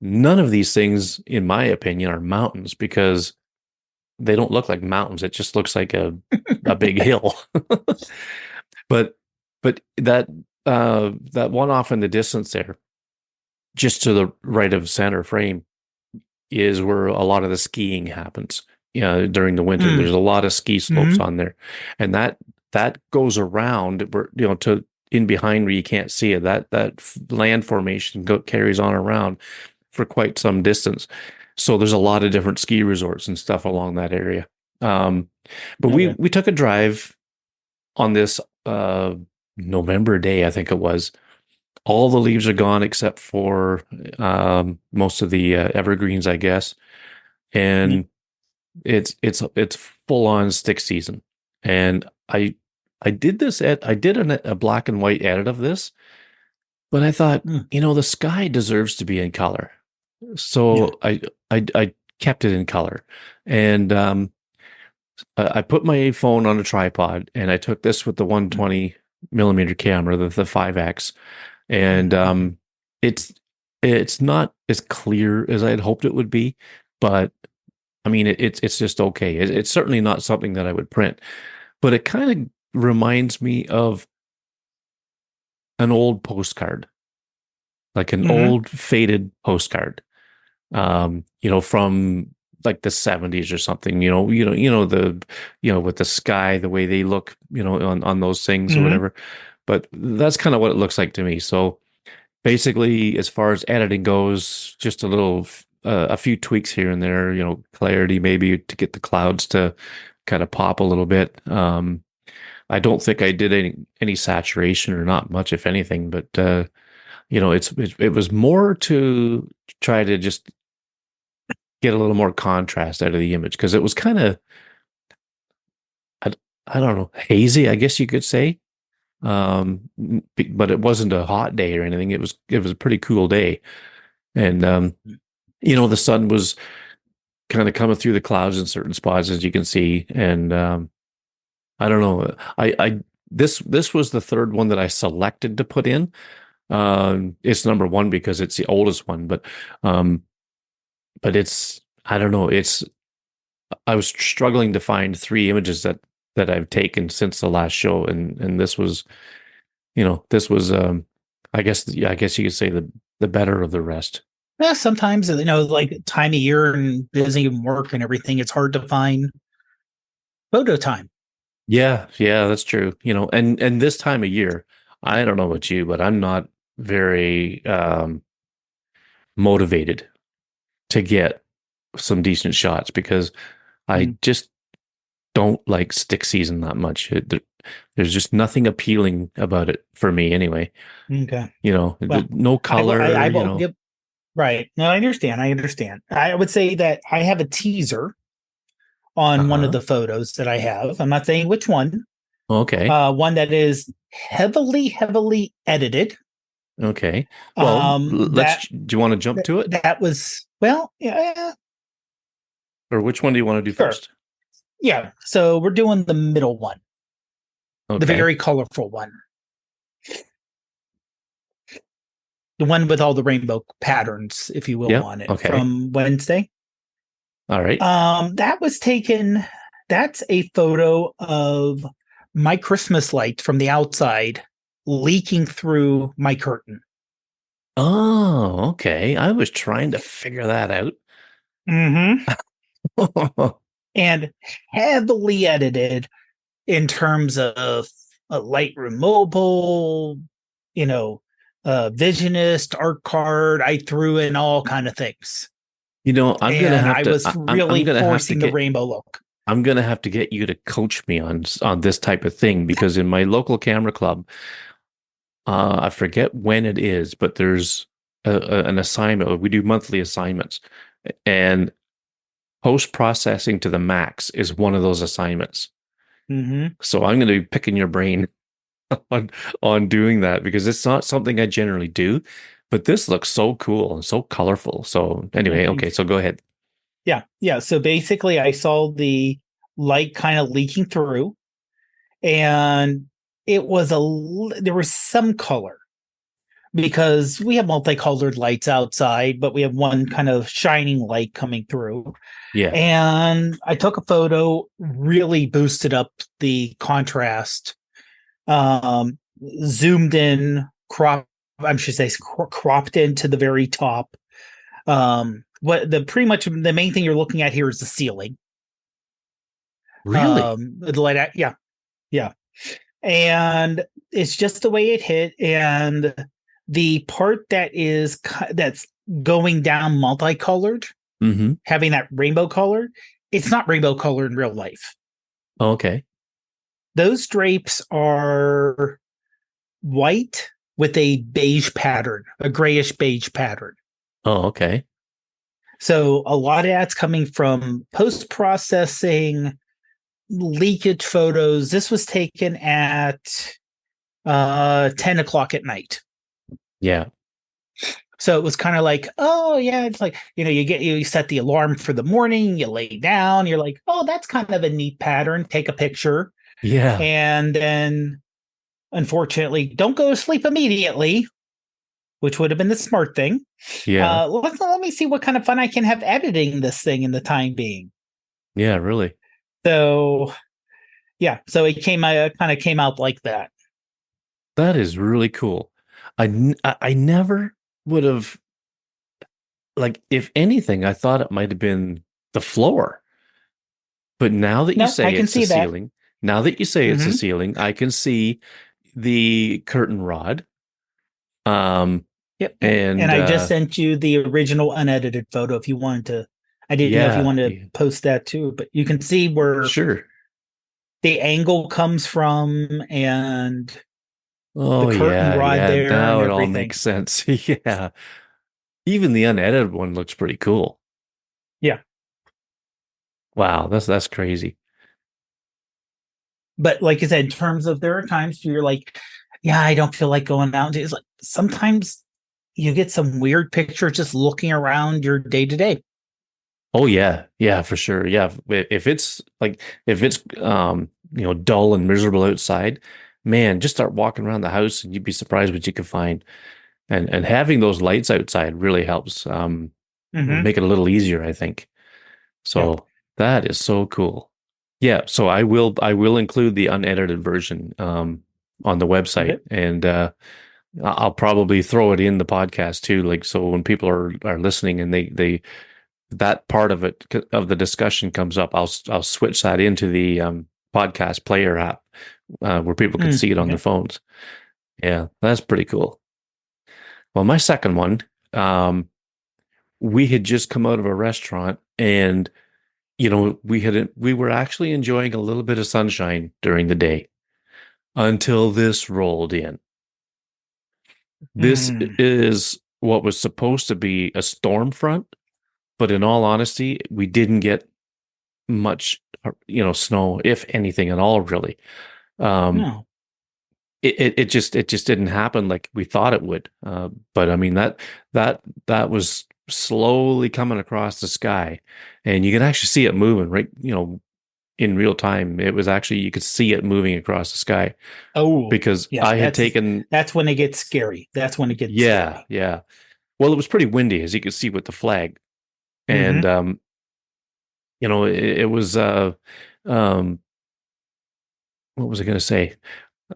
None of these things, in my opinion, are mountains because they don't look like mountains. It just looks like a big hill. But that one off in the distance there, just to the right of center frame, is where a lot of the skiing happens. During the winter, there's Mm. a lot of ski slopes Hmm. on there, and that goes around where to in behind where you can't see it. That land formation carries on around for quite some distance. So there's a lot of different ski resorts and stuff along that area. But we Okay. we took a drive on this November day, I think it was. All the leaves are gone except for most of the evergreens, I guess, Yeah. and it's full on stick season. And I did a black and white edit of this, but I thought, Mm. the sky deserves to be in color, Yeah. so I kept it in color, and I put my phone on a tripod, and I took this with the Mm. 120 millimeter camera, the 5X, and Mhm. it's it's not as clear as I had hoped it would be, but I mean it's just okay. It's certainly not something that I would print, but it kind of reminds me of an old postcard, like an Mhm. old faded postcard, from like the 70s or something, with the sky, the way they look, on those things or Mhm. whatever. But that's kind of what it looks like to me. So basically, as far as editing goes, just a few tweaks here and there, clarity maybe to get the clouds to kind of pop a little bit. I don't think I did any saturation or not much, if anything, but it was more to try to just get a little more contrast out of the image because it was kind of I, I don't know, hazy, I guess you could say. But it wasn't a hot day or anything. It was a pretty cool day, and the sun was kind of coming through the clouds in certain spots, as you can see. And I don't know. I this was the third one that I selected to put in. It's number one because it's the oldest one, um, but it's I don't know. I was struggling to find three images that I've taken since the last show, and this was I guess yeah, I guess you could say the better of the rest. Yeah, sometimes like time of year and doesn't even work and everything. It's hard to find photo time. Yeah, yeah, that's true. And this time of year, I don't know about you, but I'm not very motivated to get some decent shots because I Mm. just don't like stick season that much. There's just nothing appealing about it for me anyway. Okay. Well, No I color, will give right. No, I understand. I understand. I would say that I have a teaser on one of Uh-huh. the photos that I have. I'm not saying which one. Okay. One that is heavily edited. Okay. Well, That do you want to jump to it? that was well, yeah, Or which one do you want to do sure, first? yeah. So we're doing the middle one, the Okay. very colorful one, the one with all the rainbow patterns, if you will, Yep. on it Okay. from Wednesday. All right. That was taken. That's a photo of my Christmas lights from the outside leaking through my curtain. Oh, okay. I was trying to figure that out. Mm-hmm. And heavily edited in terms of a Lightroom Mobile, you know, Visionist, Art Card. I threw in all kind of things, I'm gonna and have I to. was I'm really gonna have to forcing the get. rainbow look. I'm gonna have to get you to coach me on this type of thing because in my local camera club, I forget when it is, but there's an assignment. We do monthly assignments, and post processing to the max is one of those assignments. Mm-hmm. So I'm going to be picking your brain on on doing that because it's not something I generally do, but this looks so cool and so colorful. So Yeah, anyway, okay, thanks. so go ahead. Yeah, yeah. So basically, I saw the light kind of leaking through, and it was there was some color because we have multicolored lights outside, but we have one kind of shining light coming through. Yeah. And I took a photo, really boosted up the contrast, um, zoomed in, I should say, cropped into the very top. What the pretty much the main thing you're looking at here is the ceiling. Really? The light, yeah, yeah, and it's just the way it hit, and the part that's going down multicolored, Mm-hmm. having that rainbow color, it's not rainbow color in real life. Oh, okay. Those drapes are white with a beige pattern, a grayish beige pattern. Oh, okay. So a lot of that's coming from post processing, leakage photos. This was taken at 10 o'clock at night. Yeah. So it was kind of like, oh yeah, it's like, you set the alarm for the morning, you lay down, you're like, oh, that's kind of a neat pattern. Take a picture. Yeah. And then unfortunately, don't go to sleep immediately, which would have been the smart thing. Yeah. Let me see what kind of fun I can have editing this thing in the time being. Yeah, really. So yeah, so it kind of came out like that. That is really cool. I never would have, like, if anything, I thought it might have been the floor. But now that you No, I say can it's a see that. ceiling, now that you say it's a Hmm. ceiling, I can see the curtain rod. Um, Yep. And and I just sent you the original unedited photo if you wanted to. I didn't know if you yeah, wanted to yeah, post that too, but you can see where sure. the angle comes from and the Oh curtain yeah, rod yeah. there and Now it all everything. makes sense. Yeah. Even the unedited one looks pretty cool. Yeah. Wow, that's crazy. But like I said, in terms of there are times you're like, yeah, I don't feel like going out. It's like sometimes you get some weird picture just looking around your day to day. Oh yeah, yeah, for sure. Yeah, if it's dull and miserable outside, man, just start walking around the house and you'd be surprised what you can find. And having those lights outside really helps Mm-hmm. make it a little easier, I think. Yeah. So that is so cool. Yeah, so I will include the unedited version on the website Okay. and I'll probably throw it in the podcast too, like so when people are listening and they that part of it of the discussion comes up, I'll switch that into the podcast player app where people can see it on their Okay. phones. Yeah, that's pretty cool. Well, my second one, um, we had just come out of a restaurant, and we were actually enjoying a little bit of sunshine during the day until this rolled in. This Mm. is what was supposed to be a storm front, but in all honesty, we didn't get much, snow, if anything at all, really. Um, No. it just didn't happen like we thought it would. But I mean that was slowly coming across the sky, and you can actually see it moving right, in real time. It was actually you could see it moving across the sky Oh, because yeah. I had taken. That's when it gets scary. That's when it gets Yeah, scary. yeah. Well, it was pretty windy, as you could see with the flag, and Mm-hmm. it was um, what was I going to say?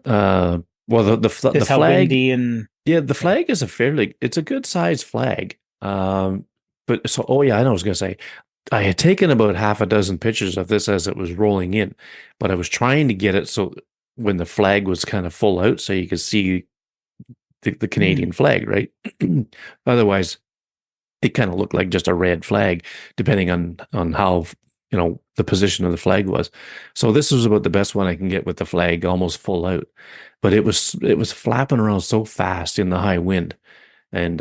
Uh, well, the Just how flag. windy and Yeah, the yeah. flag is it's a good size flag. But so, oh yeah, I know what I was going to say. I had taken about half a dozen pictures of this as it was rolling in, but I was trying to get it so when the flag was kind of full out so you could see the Canadian Mm. flag, right? Otherwise, it kind of looked like just a red flag, depending on how the position of the flag was. So this was about the best one I can get with the flag almost full out, but it was flapping around so fast in the high wind, and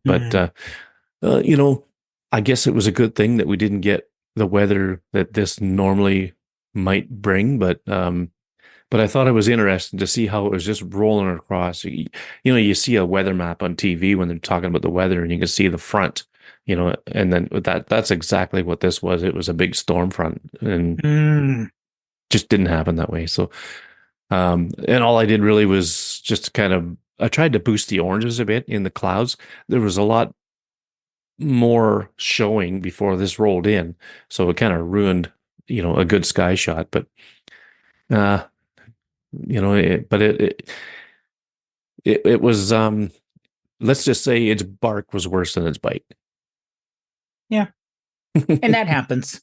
but Mm. uh, you know, I guess it was a good thing that we didn't get the weather that this normally might bring, but I thought it was interesting to see how it was just rolling across. You see a weather map on TV when they're talking about the weather, and you can see the front, and then with that's exactly what this was. It was a big storm front, and Mm. just didn't happen that way. So, and all I did really was just kind of I tried to boost the oranges a bit in the clouds. There was a lot more showing before this rolled in, so it kind of ruined, a good sky shot. But uh, it was let's just say its bark was worse than its bite. Yeah. And that happens. That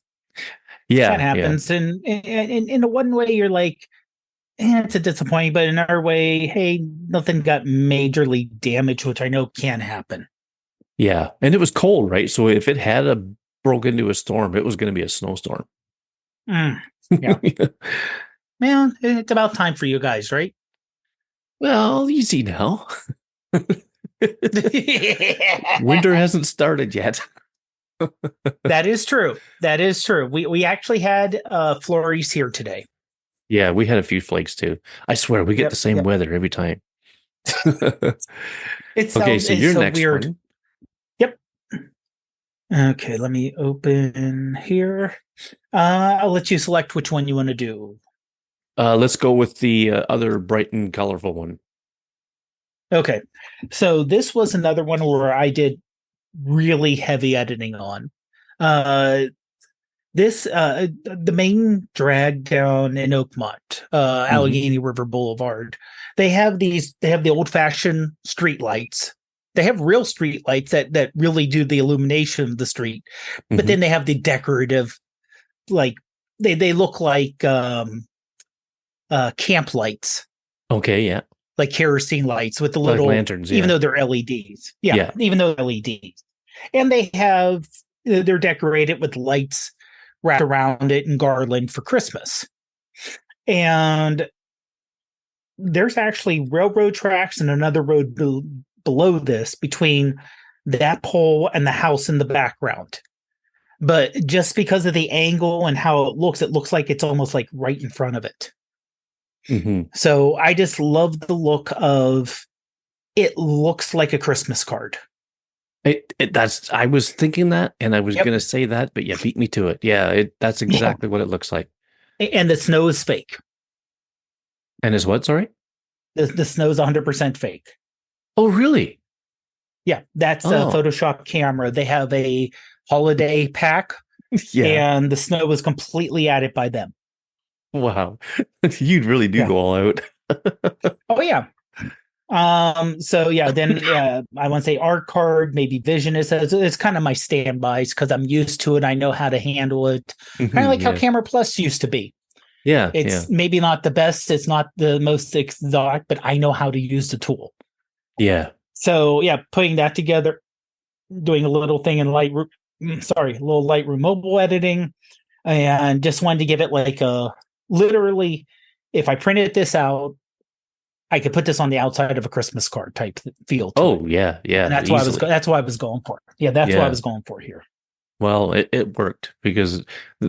Yeah, yeah, happens. And in the one way you're like, it's a disappointing, but in another way, hey, nothing got majorly damaged, which I know can happen. yeah. And it was cold, right? So if it had a broke into a storm, it was going to be a snowstorm. Mm, yeah. Man, it's about time for you guys, right? Well, easy now. Winter hasn't started yet. That is true. That is true. We actually had flurries here today. Yeah, we had a few flakes too. I swear we get the Yep, same yep. weather every time. It's Okay, so so it's your so next weird. one. Yep. Okay, let me open here. I'll let you select which one you want to do. Let's go with the other bright and colorful one. Okay. So this was another one where I did really heavy editing on. Uh this the main drag down in Oakmont, Hmm. Allegheny River Boulevard. They have the old-fashioned street lights. They have real street lights that really do the illumination of the street. But Hmm. then they have the decorative, like they look like camp lights, Okay, yeah, like kerosene lights with the like little, lanterns. even Yeah, though they're LEDs. Yeah, yeah. even though LEDs. And they're decorated with lights wrapped around it and garland for Christmas. And there's actually railroad tracks and another road below this between that pole and the house in the background. But just because of the angle and how it looks like it's almost like right in front of it. Hmm. So I just love the look of it. Looks like a Christmas card. That's I was thinking that, and I was Yep. gonna say that, but you beat me to it. Yeah, that's Yeah. exactly what it looks like. And the snow is fake. And is what? Sorry. The snow is 100% fake. Oh, really? Yeah, that's a Oh, Photoshop camera. They have a holiday pack, yeah. and the snow was completely added by them. Wow. You really do Yeah. go all out. Oh yeah. So yeah, then I want to say art card, maybe vision is it's kind of my standbys because I'm used to it. I know how to handle it. Kind of Hmm, like how yeah. Camera Plus used to be. Yeah, yeah. It's maybe not the best, it's not the most exotic, but I know how to use the tool. Yeah. So yeah, putting that together, doing a little thing in Lightroom, sorry, a little Lightroom mobile editing, and just wanted to give it like a literally, if I printed this out, I could put this on the outside of a Christmas card type feel to it. Oh, yeah, And yeah, easily. that's what I was going for. Yeah, that's what I Yeah. was going for here. Well, it worked because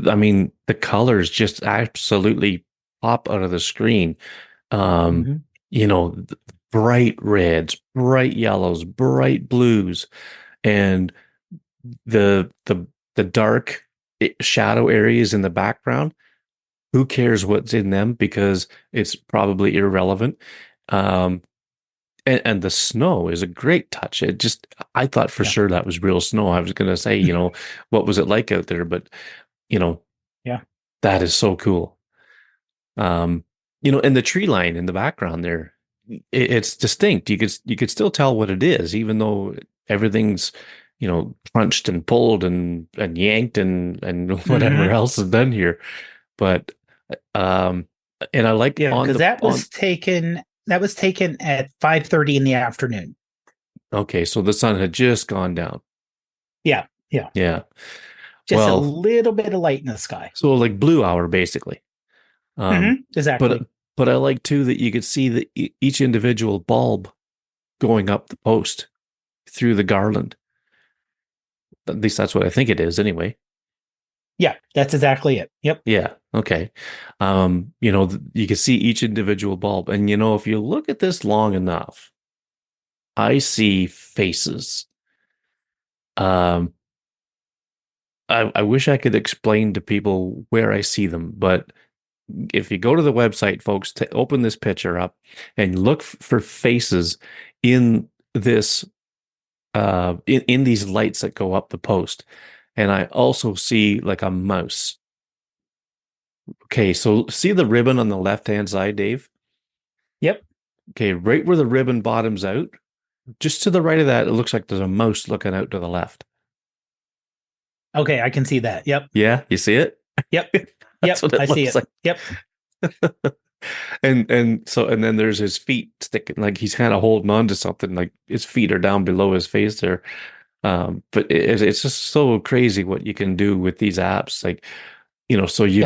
I mean the colors just absolutely pop out of the screen. Um, Mm-hmm. you know, bright reds, bright yellows, bright blues, and the dark shadow areas in the background. Who cares what's in them because it's probably irrelevant. Um, and the snow is a great touch. It just, I thought for Yeah. sure that was real snow. I was going to say, what was it like out there? But, you know, Yeah. that is so cool. Um, and the tree line in the background there, it's distinct. You could still tell what it is, even though everything's, crunched and pulled and yanked and whatever Mm-hmm. else is done here. But, um, and I like Yeah, on because the, on, that was taken at 5:30 in the afternoon. okay, so the sun had just gone down. Yeah. Yeah. Yeah. Just a Well, little bit of light in the sky. so like blue hour basically. Um, Mm-hmm. Exactly. but I like too that you could see that each individual bulb going up the post through the garland. At least that's what I think it is anyway. Yeah, that's exactly it. Yep. Yeah. Okay. You can see each individual bulb. And if you look at this long enough, I see faces. Um, I wish I could explain to people where I see them, but if you go to the website, folks, to open this picture up and look for faces in this in these lights that go up the post. And I also see like a mouse. Okay, so see the ribbon on the left-hand side, Dave? Yep. Okay, right where the ribbon bottoms out, just to the right of that, it looks like there's a mouse looking out to the left. Okay, I can see that. Yep. Yeah, you see it? Yep. That's Yep. what I it see looks it. like. Yep. And then there's his feet sticking, like he's kind of holding on to something, like his feet are down below his face there. But it's just so crazy what you can do with these apps. Like, so Yeah.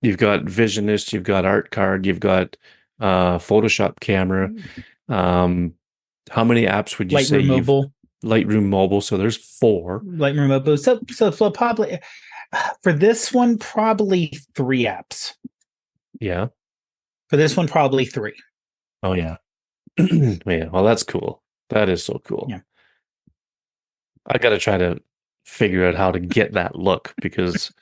you've got Visionist, you've got Art Card, you've got Photoshop Camera. Um, how many apps would you say Lightroom you've Mobile. Lightroom Mobile? So there's four. Lightroom Mobile. So probably for this one, probably 3 apps. Yeah. For this one, probably 3. Oh yeah. Yeah. Well, that's cool. That is so cool. Yeah. I got to try to figure out how to get that look because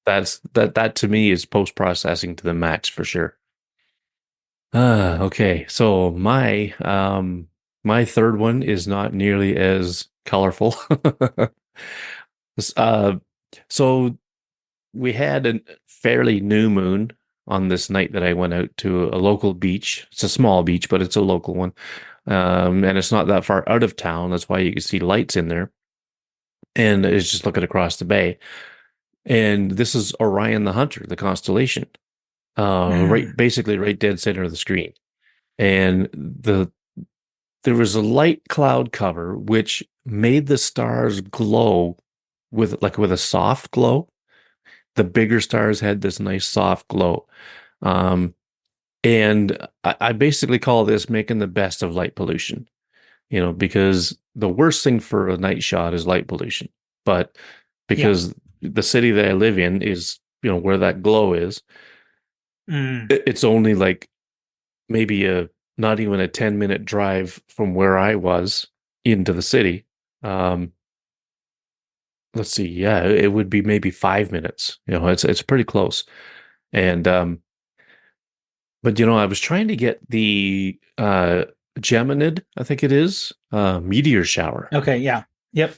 that to me is post processing to the max for sure. Okay. So my third one is not nearly as colorful. uh so we had a fairly new moon on this night that I went out to a local beach. It's a small beach, but it's a local one. And it's not that far out of town. That's why you can see lights in there. And it's just looking across the bay. And this is Orion the Hunter, the constellation, right, Mm. basically right dead center of the screen. And there was a light cloud cover which made the stars glow with a soft glow. The bigger stars had this nice soft glow. Um, and I basically call this making the best of light pollution, because the worst thing for a night shot is light pollution. But Yeah. because the city that I live in is, where that glow is, Mm. it's only like maybe not even a 10-minute drive from where I was into the city. Um, let's see, yeah, it would be maybe 5 minutes. It's pretty close. And but I was trying to get the Geminid, I think it is, meteor shower, Okay. Yeah. Yep.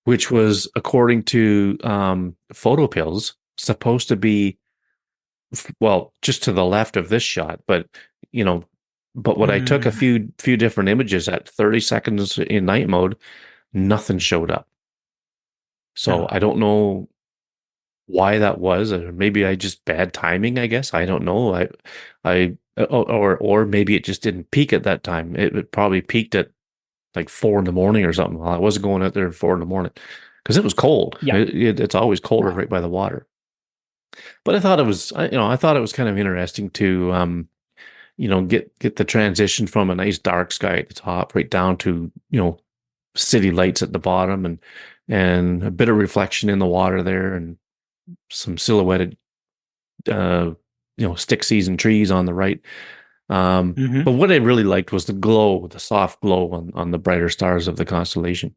which was, according to photo pills, supposed to be, well, just to the left of this shot, but you know, but when I took a Mm. few different images at 30 seconds in night mode, nothing showed up. So Oh. I don't know why that was, or maybe I just bad timing, I guess. I don't know. Or maybe it just didn't peak at that time. It probably peaked at like 4 in the morning or something. Well, I wasn't going out there at 4 in the morning because it was cold. Yeah. It's always colder Wow. right by the water. But I thought it was, I thought it was kind of interesting to, get the transition from a nice dark sky at the top right down to, city lights at the bottom, and a bit of reflection in the water there, and some silhouetted, uh, stick season trees on the right. Hmm. But what I really liked was the glow, the soft glow on the brighter stars of the constellation.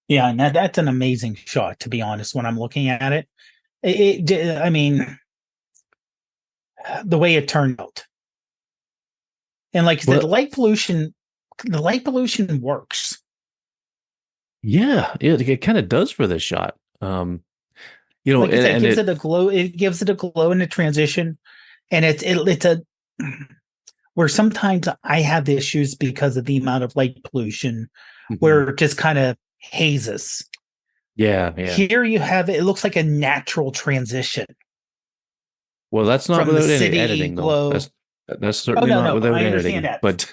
Yeah. And that's an amazing shot, to be honest, when I'm looking at it. I mean, the way it turned out. And like I said, Well, the light pollution works. yeah, it kind of does for this shot. Like I said, it And gives it, it a glow. It gives it a glow in the transition, and it's a where sometimes I have issues because of the amount of light pollution, Mhm. where it just kind of hazes. Yeah, yeah. Here you have it. It looks like a natural transition Well, that's not from the without any city editing, though. glow. That's Oh certainly no, not no, without I understand editing. that. But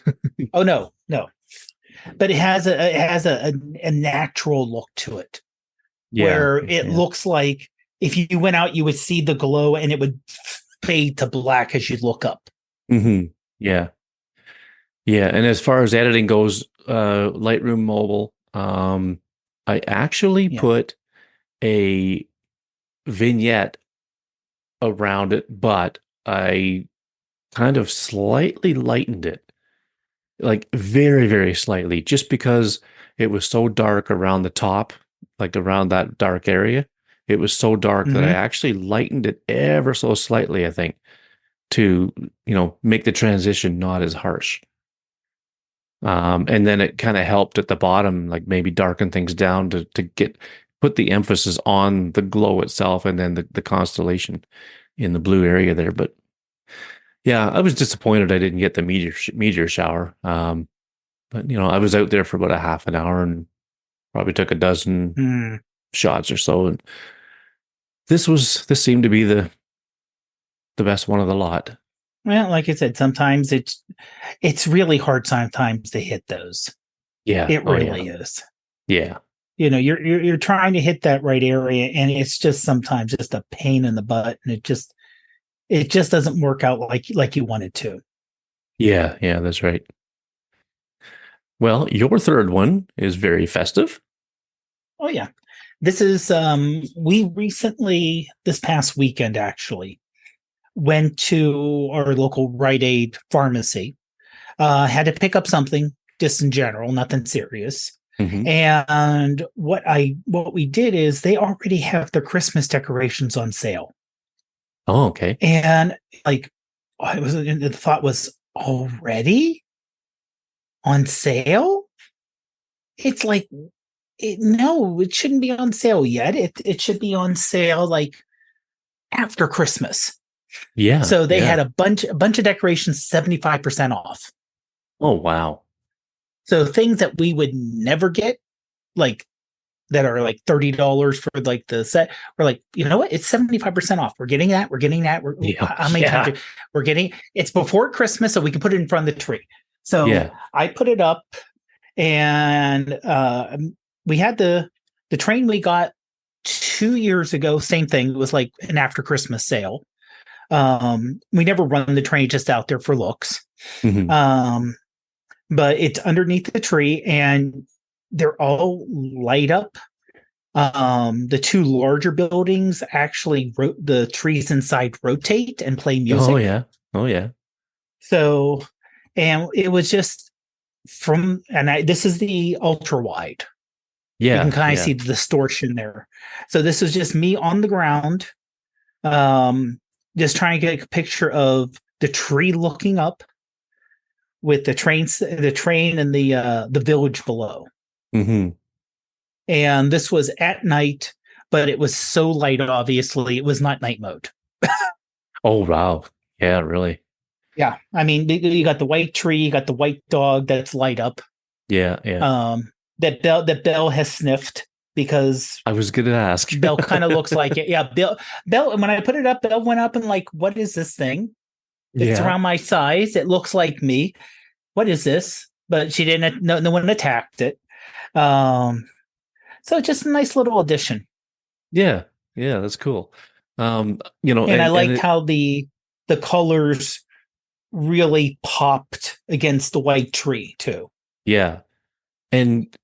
Oh no, no, but it has a natural look to it, yeah, where it yeah. looks like if you went out, you would see the glow, and it would fade to black as you look up. Hmm. Yeah, yeah. And as far as editing goes, Lightroom Mobile, I actually Yeah. put a vignette around it, but I kind of slightly lightened it, like very, very slightly, just because it was so dark around the top, like around that dark area. It was so dark that I Hmm. actually lightened it ever so slightly, I think, to, make the transition not as harsh. And then it kind of helped at the bottom, like maybe darken things down to put the emphasis on the glow itself, and then the constellation in the blue area there. But yeah, I was disappointed I didn't get the meteor shower. But I was out there for about a half an hour and probably took a dozen Mm. shots or so. And this seemed to be the best one of the lot. Well, like I said, sometimes it's really hard sometimes to hit those. Yeah. It Oh yeah. really is. Yeah. you're trying to hit that right area, and it's just sometimes just a pain in the butt, and it just doesn't work out like you want it to. Yeah, yeah, that's right. Well, your third one is very festive. Oh yeah. This is we recently this past weekend actually went to our local Rite Aid pharmacy. Had to pick up something just in general, nothing serious. Hmm. And what we did is they already have their Christmas decorations on sale. Oh, okay. And like I was the thought was already on sale? It's like no, it shouldn't be on sale yet. It should be on sale like after Christmas. Yeah, So they yeah. had a bunch of decorations 75% off. Oh, wow. So things that we would never get, like that are like $30 for like the set, we're like, you know what? It's 75% off. We're getting that. We're getting that. Yeah, How many times yeah, we're getting it's before Christmas, so we can put it in front of the tree. So yeah. I put it up, and we had the train we got 2 years ago. Same thing. It was like an after Christmas sale. We never run the train, just out there for looks. Hmm. Um, but it's underneath the tree, and they're all light up. The two larger buildings actually the trees inside rotate and play Oh, music. yeah. Oh, yeah. So, and it was just this is the ultra wide. You can Yeah, kind of yeah. see the distortion there. So this is just me on the ground, um, just trying to get a picture of the tree looking up with the train and the village below. Hmm. And this was at night, but it was so light. Obviously, it was not night mode. Oh, wow. Yeah, really. Yeah, I mean, you got the white tree, you got the white dog that's light up. Yeah, yeah. That Bell has sniffed because I was gonna ask. Bell kind of looks like it. Yeah, Bell. When I put it up, Bell went up and like, what is this thing? It's Yeah, around my size. It looks like me. What is this? But she didn't. No one attacked it. Um, so just a nice little addition. yeah, yeah. That's cool. And I And liked it, how the colors really popped against the white tree too. yeah, and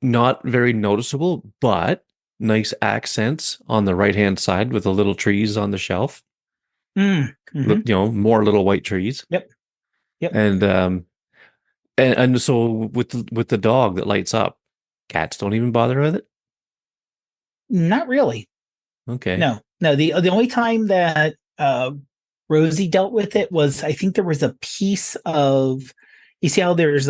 not very noticeable, but nice accents on the right hand side with the little trees on the shelf. Mm-hmm. More little white trees, Yep. Yep. and and so with the dog that lights up, cats don't even bother with it. Not really. Okay. No. No. The only time that Rosie dealt with it was, I think there was a piece of, you see how there's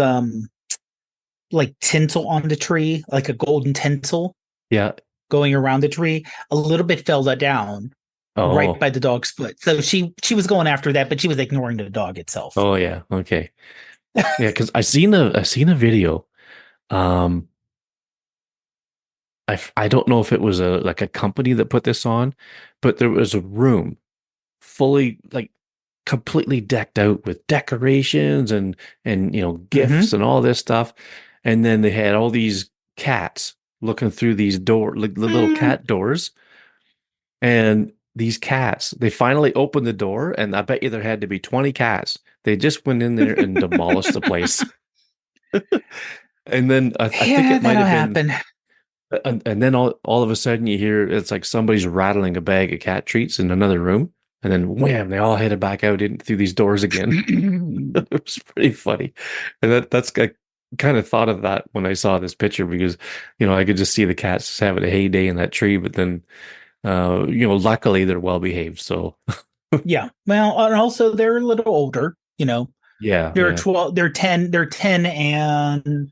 like tinsel on the tree, like a golden tinsel Yeah. going around the tree. A little bit fell down right Oh. by the dog's foot. So she was going after that, but she was ignoring the dog itself. Oh yeah. Okay. Yeah, because I seen a video. Um, I don't know if it was a company that put this on, but there was a room fully like completely decked out with decorations and Mm-hmm. gifts and all this stuff, and then they had all these cats looking through these like the little Mm. cat doors, and these cats they finally opened the door, and I bet you there had to be 20 cats. They just went in there and demolished the place. And then I think Yeah, it might that'll have been. happen. And then all of a sudden you hear it's like somebody's rattling a bag of cat treats in another room, and then wham, they all headed back out through these doors again. It was pretty funny, and that's I kind of thought of that when I saw this picture because I could just see the cats just having a heyday in that tree, but then luckily they're well behaved. So Yeah. Well, and also they're a little older, yeah, They're yeah, 12, they're 10 and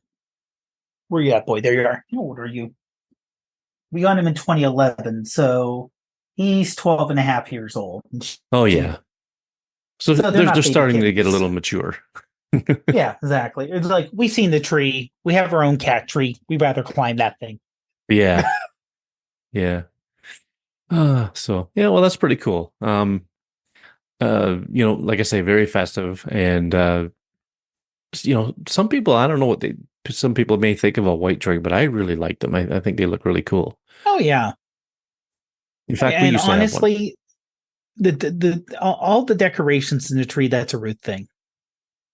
where you at, boy? There you are. How old are you? We got him in 2011, so he's 12 and a half years old. oh She, yeah. So so they're they're not baby starting to get a kittens. little mature. Yeah, exactly. It's like we seen the tree. We have our own cat tree. We'd rather climb that thing. Yeah, yeah. So yeah, well, that's pretty cool. Like I say, very festive, and some people, I don't know what some people may think of a white tree, but I really like them. I think they look really cool. Oh yeah. In fact, we And used to have one. honestly, the all the decorations in the tree, that's a Ruth thing.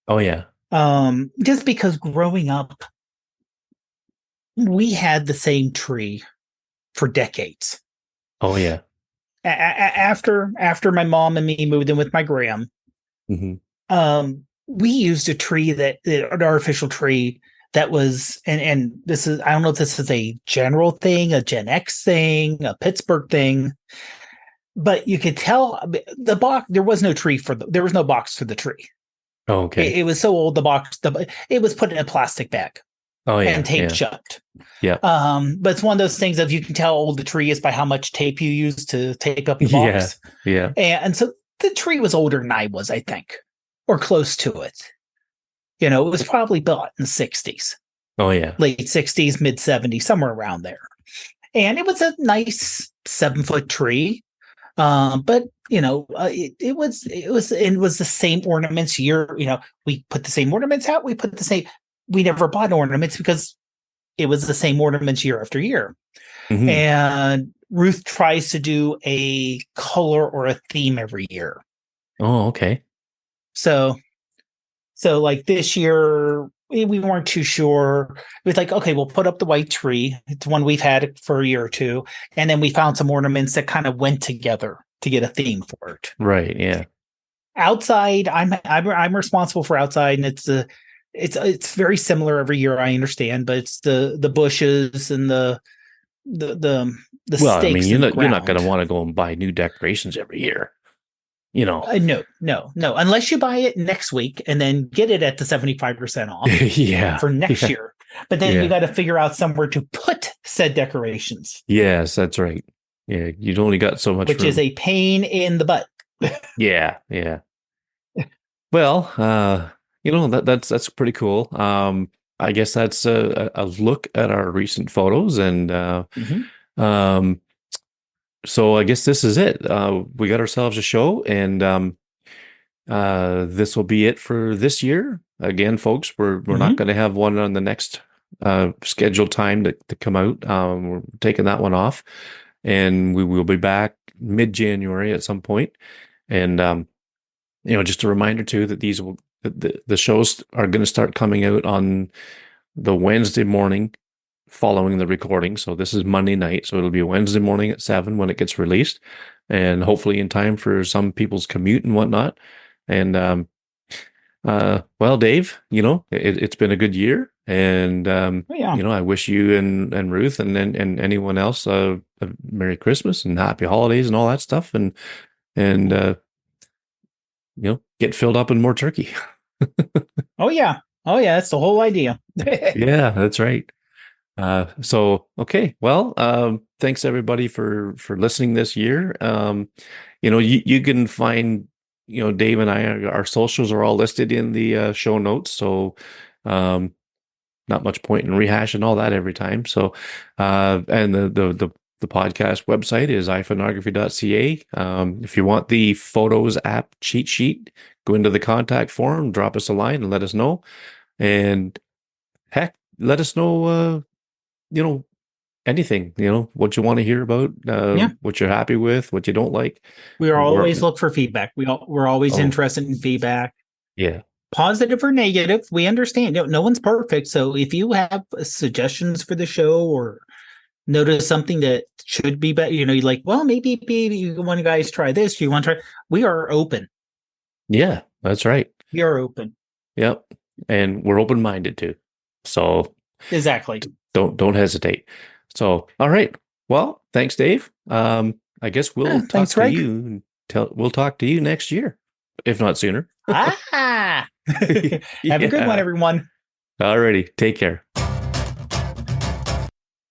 Oh yeah. Just because growing up, we had the same tree for decades. Oh yeah. After my mom and me moved in with my gram, Hmm. we used a tree an artificial tree that was, and this is, I don't know if this is a general thing, a Gen X thing, a Pittsburgh thing, but you could tell the box, there was no tree there was no box for the tree. Oh, okay. It was so old, it was put in a plastic bag Oh and yeah. taped Yeah. shut. Yeah. But it's one of those things of you can tell how old the tree is by how much tape you use to tape up the Yeah. box. Yeah. And so the tree was older than I was, I think, or close to it. It was probably built in the 60s, Oh yeah. late 60s, mid 70s, somewhere around there. And it was a nice 7-foot tree. But it was the same ornaments year. We put the same ornaments out. We never bought ornaments because it was the same ornaments year after year. Hmm. And Ruth tries to do a color or a theme every year. Oh, okay. So like this year, we weren't too sure. It was like, okay, we'll put up the white tree. It's one we've had for a year or two. And then we found some ornaments that kind of went together to get a theme for it. Right. Yeah. Outside, I'm responsible for outside, and it's very similar every year, I understand, but it's the bushes and the Well, I mean, stakes in the you're not going ground. to want to go and buy new decorations every year, you know. No, unless you buy it next week and then get it at the 75% off Yeah. for next Yeah. year. But then you Yeah. got to figure out somewhere to put said decorations, Yes, that's right. Yeah, you'd only got so much which is room. a pain in the butt. Yeah, yeah. Well, that's pretty cool. I guess that's a look at our recent photos, and Mhm. um, so I guess this is it. We got ourselves a show, and this will be it for this year. Again, folks, we're not Mhm. going to have one on the next scheduled time to come out. We're taking that one off, and we will be back mid-January at some point. And just a reminder too that the shows are going to start coming out on the Wednesday morning following the recording. So this is Monday night, so it'll be Wednesday morning at 7 when it gets released, and hopefully in time for some people's commute and whatnot. And well, Dave, it's been a good year, and Oh, yeah. I wish you and Ruth and anyone else a Merry Christmas and Happy Holidays and all that stuff, and get filled up in more turkey. Oh, yeah. Oh, yeah. That's the whole idea. Yeah, that's right. So okay, well, thanks everybody for listening this year. You can find, Dave and I, our socials are all listed in the show notes. So, um, not much point in rehashing all that every time. So, and the podcast website is iPhoneography.ca. If you want the Photos app cheat sheet, go into the contact form, drop us a line, and let us know. And heck, let us know. Anything, what you want to hear about, Yeah. what you're happy with, what you don't like. We are We're, always look for feedback. We're always oh, interested in feedback, yeah. positive or negative. We understand. No one's perfect. So if you have suggestions for the show or notice something that should be better, you're like, well, maybe you want guys try this. You want to try? We are open. Yeah, that's right. We are open. Yep. And we're open-minded too. So Exactly. don't hesitate. So, all right. Well, thanks, Dave. I guess we'll talk Thanks, to Greg. you and we'll talk to you next year, if not sooner. Ah. Have a good one, Yeah. everyone. All righty. Take care.